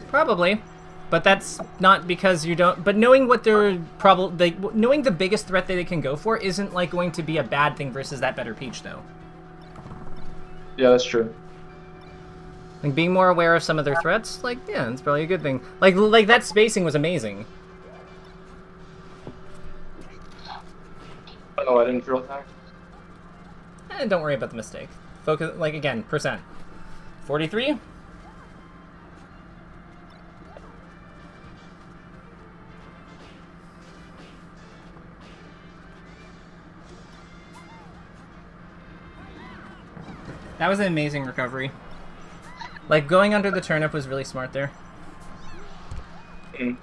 Probably, but that's not because you don't. But knowing what they're probably knowing the biggest threat that they can go for isn't like going to be a bad thing versus that better Peach, though. Yeah, that's true. Like being more aware of some of their threats, like yeah, it's probably a good thing. Like that spacing was amazing. Oh, I didn't feel attacked. Don't worry about the mistake. Focus, like again, percent. 43. That was an amazing recovery. Like, going under the turnip was really smart there. Mm.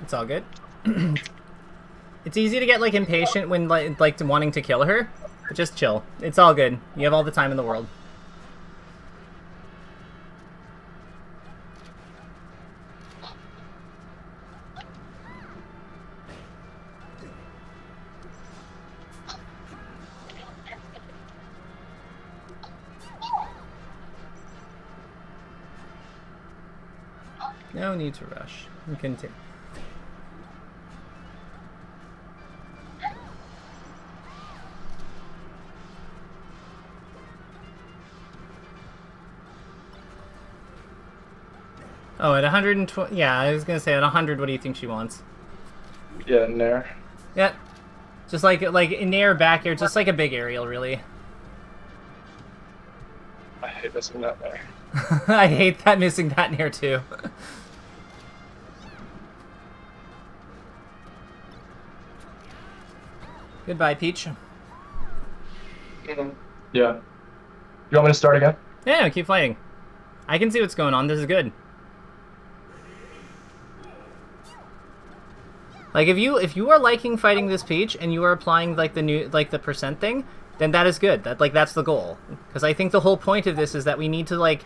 It's all good. It's easy to get, like, impatient when, like wanting to kill her. But just chill. It's all good. You have all the time in the world. No need to rush. You can take. Oh, at 120. Yeah, I was gonna say at 100. What do you think she wants? Yeah, Nair. Yeah, just like in air, back air, just like a big aerial, really. I hate missing that Nair. I hate that missing that Nair too. Goodbye, Peach. Yeah. You want me to start again? Yeah, keep fighting. I can see what's going on. This is good. Like if you are liking fighting this Peach and you are applying like the percent thing, then that is good. That's the goal. Because I think the whole point of this is that we need to like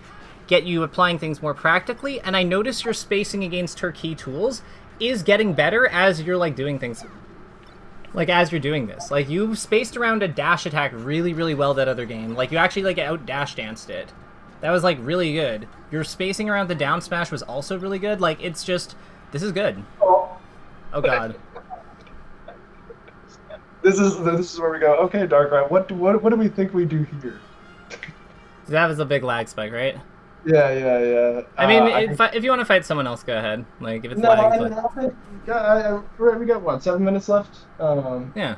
get you applying things more practically. And I notice your spacing against her key tools is getting better as you're like doing things. Like as you're doing this, like you spaced around a dash attack really, really well that other game. Like you actually like out dash danced it. That was like really good. Your spacing around the down smash was also really good. Like it's just, this is good. Oh god. This is where we go. Okay, darkrai. What do we think we do here? That was a big lag spike, right? Yeah. I mean, if you want to fight someone else, go ahead. Like if it's lag, we got what, 7 minutes left? Yeah.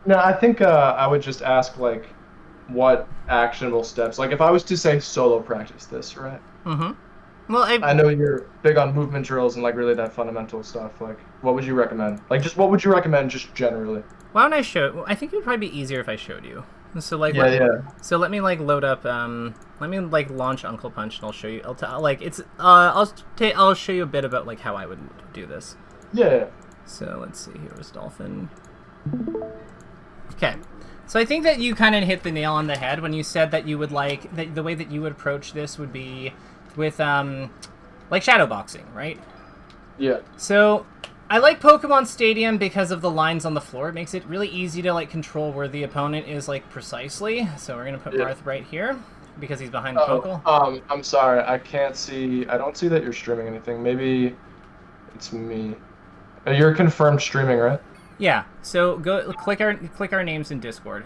No, I think I would just ask like, what actionable steps? Like if I was to say solo practice this, right? Mm-hmm. Well, I know you're big on movement drills and like really that fundamental stuff. Like, what would you recommend? Like, just what would you recommend, just generally? Why don't I show? I think it would probably be easier if I showed you. So like, yeah. So let me like load up. Let me like launch Uncle Punch, and I'll show you. I'll show you a bit about like how I would do this. Yeah. So let's see. Here was Dolphin. Okay. So I think that you kind of hit the nail on the head when you said that you would like the way that you would approach this would be with like shadow boxing, right? Yeah. So I like Pokemon Stadium because of the lines on the floor. It makes it really easy to like control where the opponent is like precisely. So we're gonna put Marth right here because he's behind the Pokel. I'm sorry, I can't see. I don't see that you're streaming anything. Maybe it's me. You're confirmed streaming, right? Yeah. So go click our names in Discord.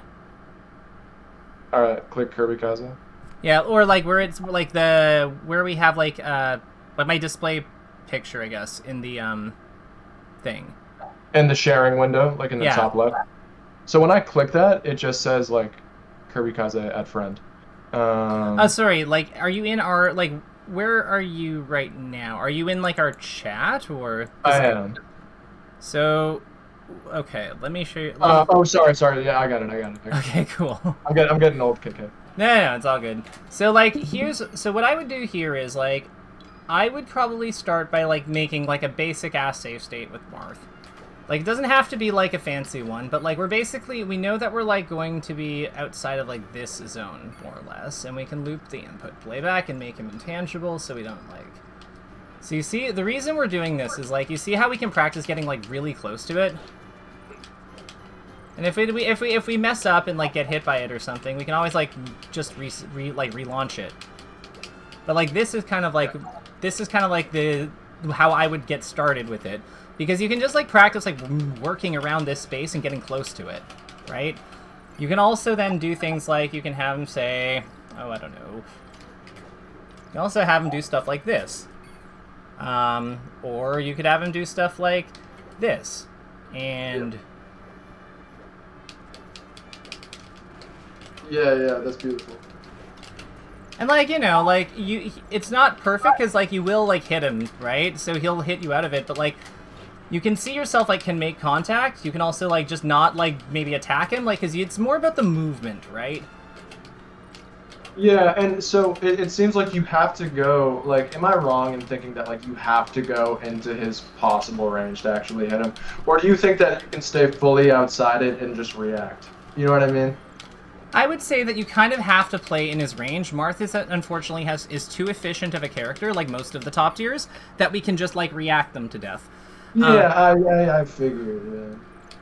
All right. Click KirbyKaze. Yeah, or like where it's like where we have like my display picture, I guess, in the thing. In the sharing window, like in the top left. So when I click that, it just says like KirbyKaze add friend. Sorry, like, are you in our, like, where are you right now? Are you in, like, our chat, or? I am. So, okay, let me show you. Oh, sorry. Yeah, I got it. Okay, cool. I'm getting old, KK. No, it's all good. So, like, so what I would do here is, like, I would probably start by, like, making, like, a basic-ass save state with Marth. Like, it doesn't have to be, like, a fancy one, but, like, we know that we're, like, going to be outside of, like, this zone, more or less, and we can loop the input playback and make him intangible so we don't, like... So you see, the reason we're doing this is, like, you see how we can practice getting, like, really close to it? And if we mess up and, like, get hit by it or something, we can always, like, just relaunch it. But, like, this is kind of like how I would get started with it. Because you can just, like, practice, like, working around this space and getting close to it, right? You can also then do things like, you can have him say, oh, I don't know. You can also have him do stuff like this. Or you could have him do stuff like this. And... Yeah, that's beautiful. And, like, you know, like, it's not perfect, because, like, you will, like, hit him, right? So he'll hit you out of it, but, like, you can see yourself, like, can make contact. You can also, like, just not, like, maybe attack him, like, because it's more about the movement, right? Yeah, and so it seems like you have to go, like, am I wrong in thinking that, like, you have to go into his possible range to actually hit him? Or do you think that you can stay fully outside it and just react? You know what I mean? I would say that you kind of have to play in his range. Marth is, unfortunately, is too efficient of a character, like most of the top tiers, that we can just, like, react them to death. Yeah, I figured, yeah.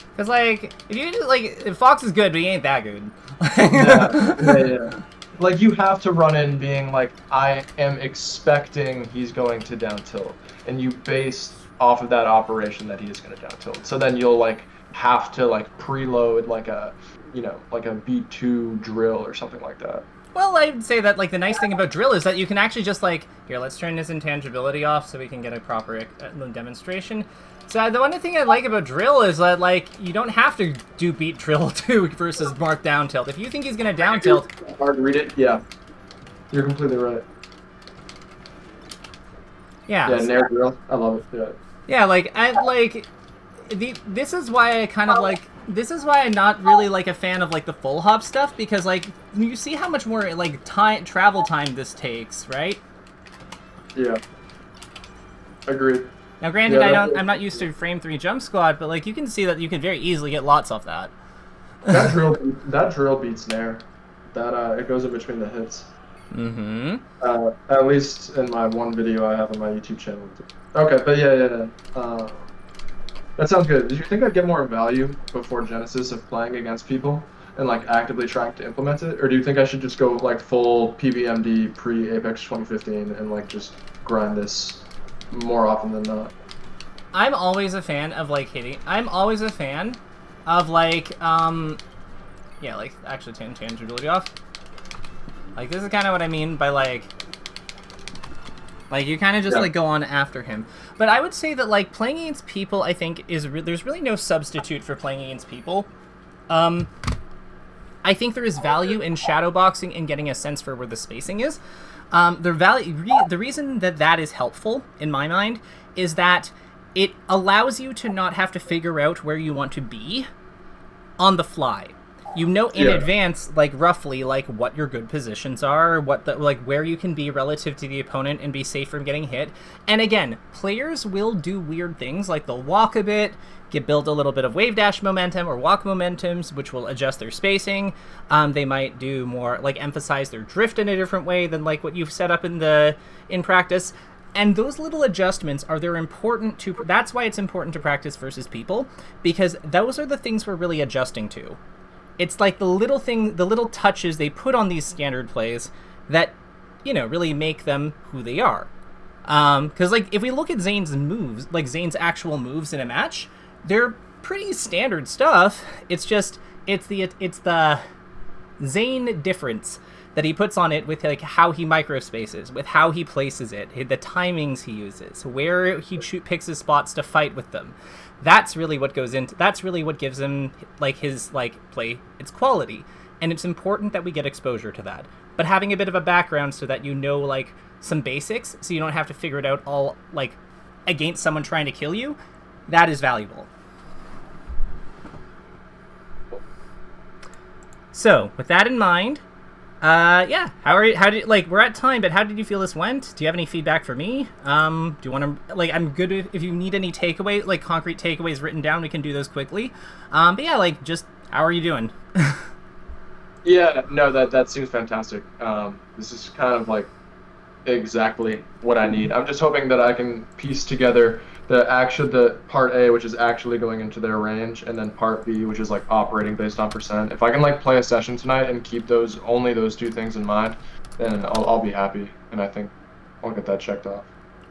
Because, like, if Fox is good, but he ain't that good. Yeah. Like, you have to run in being like, I am expecting he's going to down tilt. And you base off of that operation that he is going to down tilt. So then you'll, like, have to, like, preload, like a, you know, like a B2 drill or something like that. Well, I'd say that, like, the nice thing about drill is that you can actually just, like, here, let's turn his intangibility off so we can get a proper demonstration. So the one thing I like about drill is that, like, you don't have to do beat drill 2 versus Marth down tilt. If you think he's going to down tilt... Hard to read it? Yeah. You're completely right. Yeah. Yeah, nair drill. I love it. Yeah. Yeah, this is why I kind of, like... This is why I'm not really, like, a fan of, like, the full hop stuff, because, like, you see how much more, like, travel time this takes, right? Yeah. Agreed. Now, granted, I'm not used to frame 3 jump squad, but, like, you can see that you can very easily get lots off that. That drill beats nair. That, it goes in between the hits. Mm-hmm. At least in my one video I have on my YouTube channel. Okay, but yeah. That sounds good. Do you think I'd get more value before Genesis of playing against people and, like, actively trying to implement it? Or do you think I should just go, like, full PBMD pre-Apex 2015 and, like, just grind this more often than not? I'm always a fan of, like, hitting... I'm always a fan of, like, yeah, like, actually tangibility off. Like, this is kind of what I mean by, like, you kind of just, like, go on after him. But I would say that, like, playing against people, I think, there's really no substitute for playing against people. I think there is value in shadowboxing and getting a sense for where the spacing is. The reason that is helpful, in my mind, is that it allows you to not have to figure out where you want to be on the fly. You know in advance, like, roughly, like, what your good positions are, where you can be relative to the opponent and be safe from getting hit. And again, players will do weird things, like they'll walk a bit, build a little bit of wave dash momentum or walk momentums, which will adjust their spacing. They might do more, like, emphasize their drift in a different way than, like, what you've set up in practice. And those little adjustments that's why it's important to practice versus people, because those are the things we're really adjusting to. It's like the little touches they put on these standard plays that, you know, really make them who they are. Because, like, if we look at Zane's moves, like Zane's actual moves in a match, they're pretty standard stuff. It's the Zane difference that he puts on it with, like, how he microspaces, with how he places it, the timings he uses, where he picks his spots to fight with them. That's really what gives him, like, his, like, play, its quality. and it's important that we get exposure to that. But having a bit of a background so that you know, like, some basics, so you don't have to figure it out all, like, against someone trying to kill you, that is valuable. So, with that in mind, yeah, we're at time, but how did you feel this went? Do you have any feedback for me? Do you want to, like, I'm good if you need any takeaway, like, concrete takeaways written down, we can do those quickly. But yeah, like, just, how are you doing? Yeah, no, that seems fantastic. This is kind of like exactly what I need. I'm just hoping that I can piece together the part A, which is actually going into their range, and then part B, which is like operating based on percent. If I can like play a session tonight and keep only those two things in mind, then I'll be happy, and I think I'll get that checked off.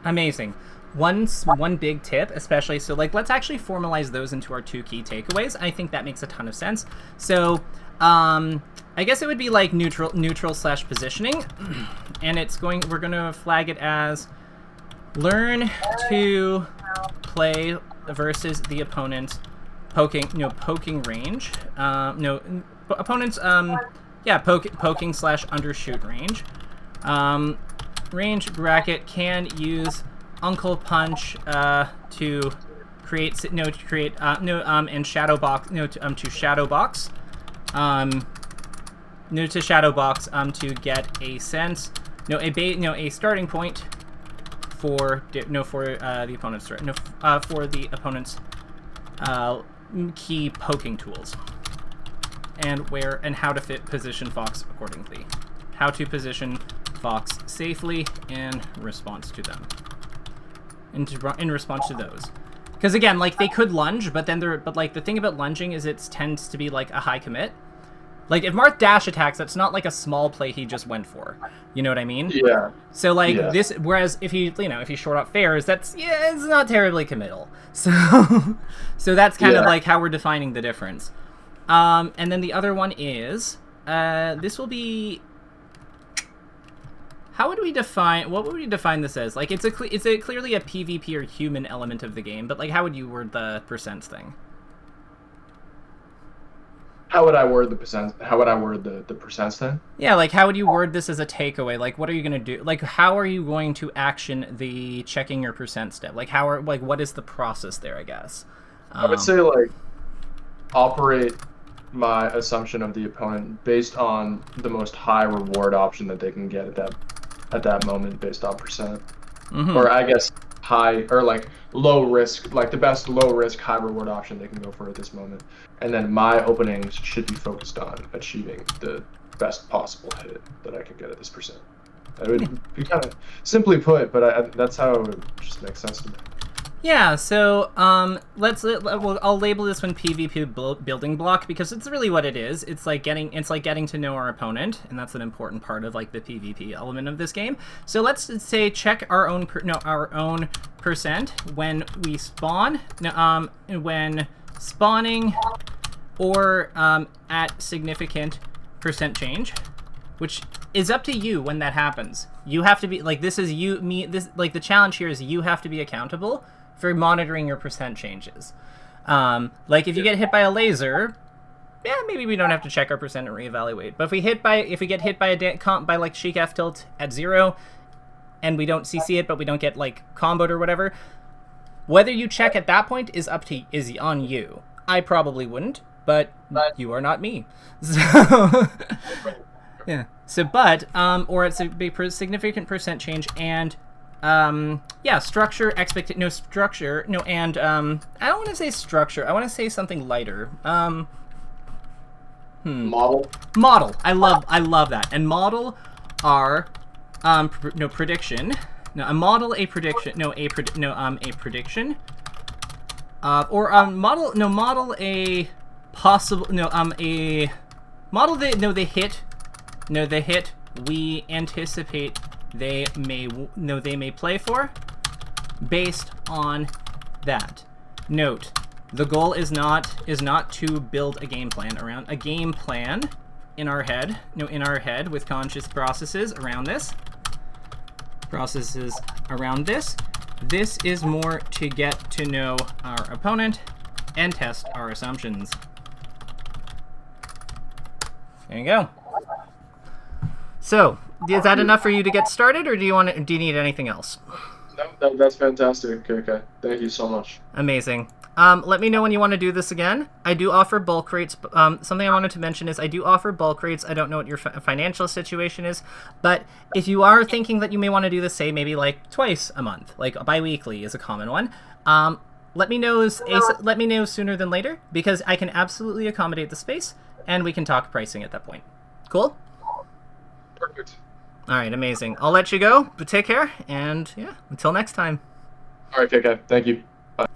Amazing. One big tip, especially, so like let's actually formalize those into our 2 key takeaways. I think that makes a ton of sense. So I guess it would be like neutral / positioning, and we're gonna flag it as learn to play versus the opponent's poking range. Opponent's poking / undershoot range. Range bracket can use Uncle Punch to create and shadow box to shadow box. To shadow box to get a sense a starting point for the opponent's for the opponent's key poking tools, and how to position Fox accordingly. How to position Fox safely in response to them. In response to those. Because again, like, they could lunge, but like the thing about lunging is it tends to be like a high commit. Like, if Marth dash attacks, that's not like a small play he just went for. You know what I mean? Yeah. So like this, whereas if you short up fairs, it's not terribly committal. So that's kind of like how we're defining the difference. And then the other one is this will be. What would we define this as? Like, it's clearly a PvP or human element of the game, but like, how would you word the percents thing? How would I word the percents thing? Yeah, like, how would you word this as a takeaway? Like, what are you going to do? Like, how are you going to action the checking your percent step? Like, what is the process there, I guess? I would say, like, operate my assumption of the opponent based on the most high reward option that they can get at that moment based on percent. Mm-hmm. Or I guess high or like low risk, like the best low risk, high reward option they can go for at this moment. And then my openings should be focused on achieving the best possible hit that I can get at this percent. It would be kind of simply put, but that's how it would just make sense to me. Yeah, so I'll label this one PvP building block because it's really what it is. It's like getting to know our opponent, and that's an important part of like the PvP element of this game. So let's say check our own percent when we spawn, when spawning, or at significant percent change, which is up to you when that happens. You have to be like, the challenge here is you have to be accountable for monitoring your percent changes. Like, if you get hit by a laser, yeah, maybe we don't have to check our percent and reevaluate. But if we get hit by like Sheik F tilt at 0, and we don't CC it, but we don't get like comboed or whatever, whether you check at that point is on you. I probably wouldn't, but you are not me. So yeah. So, but or it's a big significant percent change and. Structure, and I don't want to say structure. I want to say something lighter. Model. I love that. And model are prediction. No, a model a prediction. A prediction. Model a possible. The hit we anticipate they may play for based on that. Note, the goal is not to build a game plan in our head with conscious processes around this. This is more to get to know our opponent and test our assumptions. There you go. So, is that enough for you to get started, or do you need anything else? No, that's fantastic. Okay. Thank you so much. Amazing. Let me know when you want to do this again. I do offer bulk rates. Something I wanted to mention is I do offer bulk rates. I don't know what your financial situation is, but if you are thinking that you may want to do this, say maybe like twice a month, like bi-weekly is a common one. Let me know sooner than later, because I can absolutely accommodate the space, and we can talk pricing at that point. Cool? Perfect. All right, amazing. I'll let you go, but take care, and yeah, until next time. All right, KK. Thank you. Bye.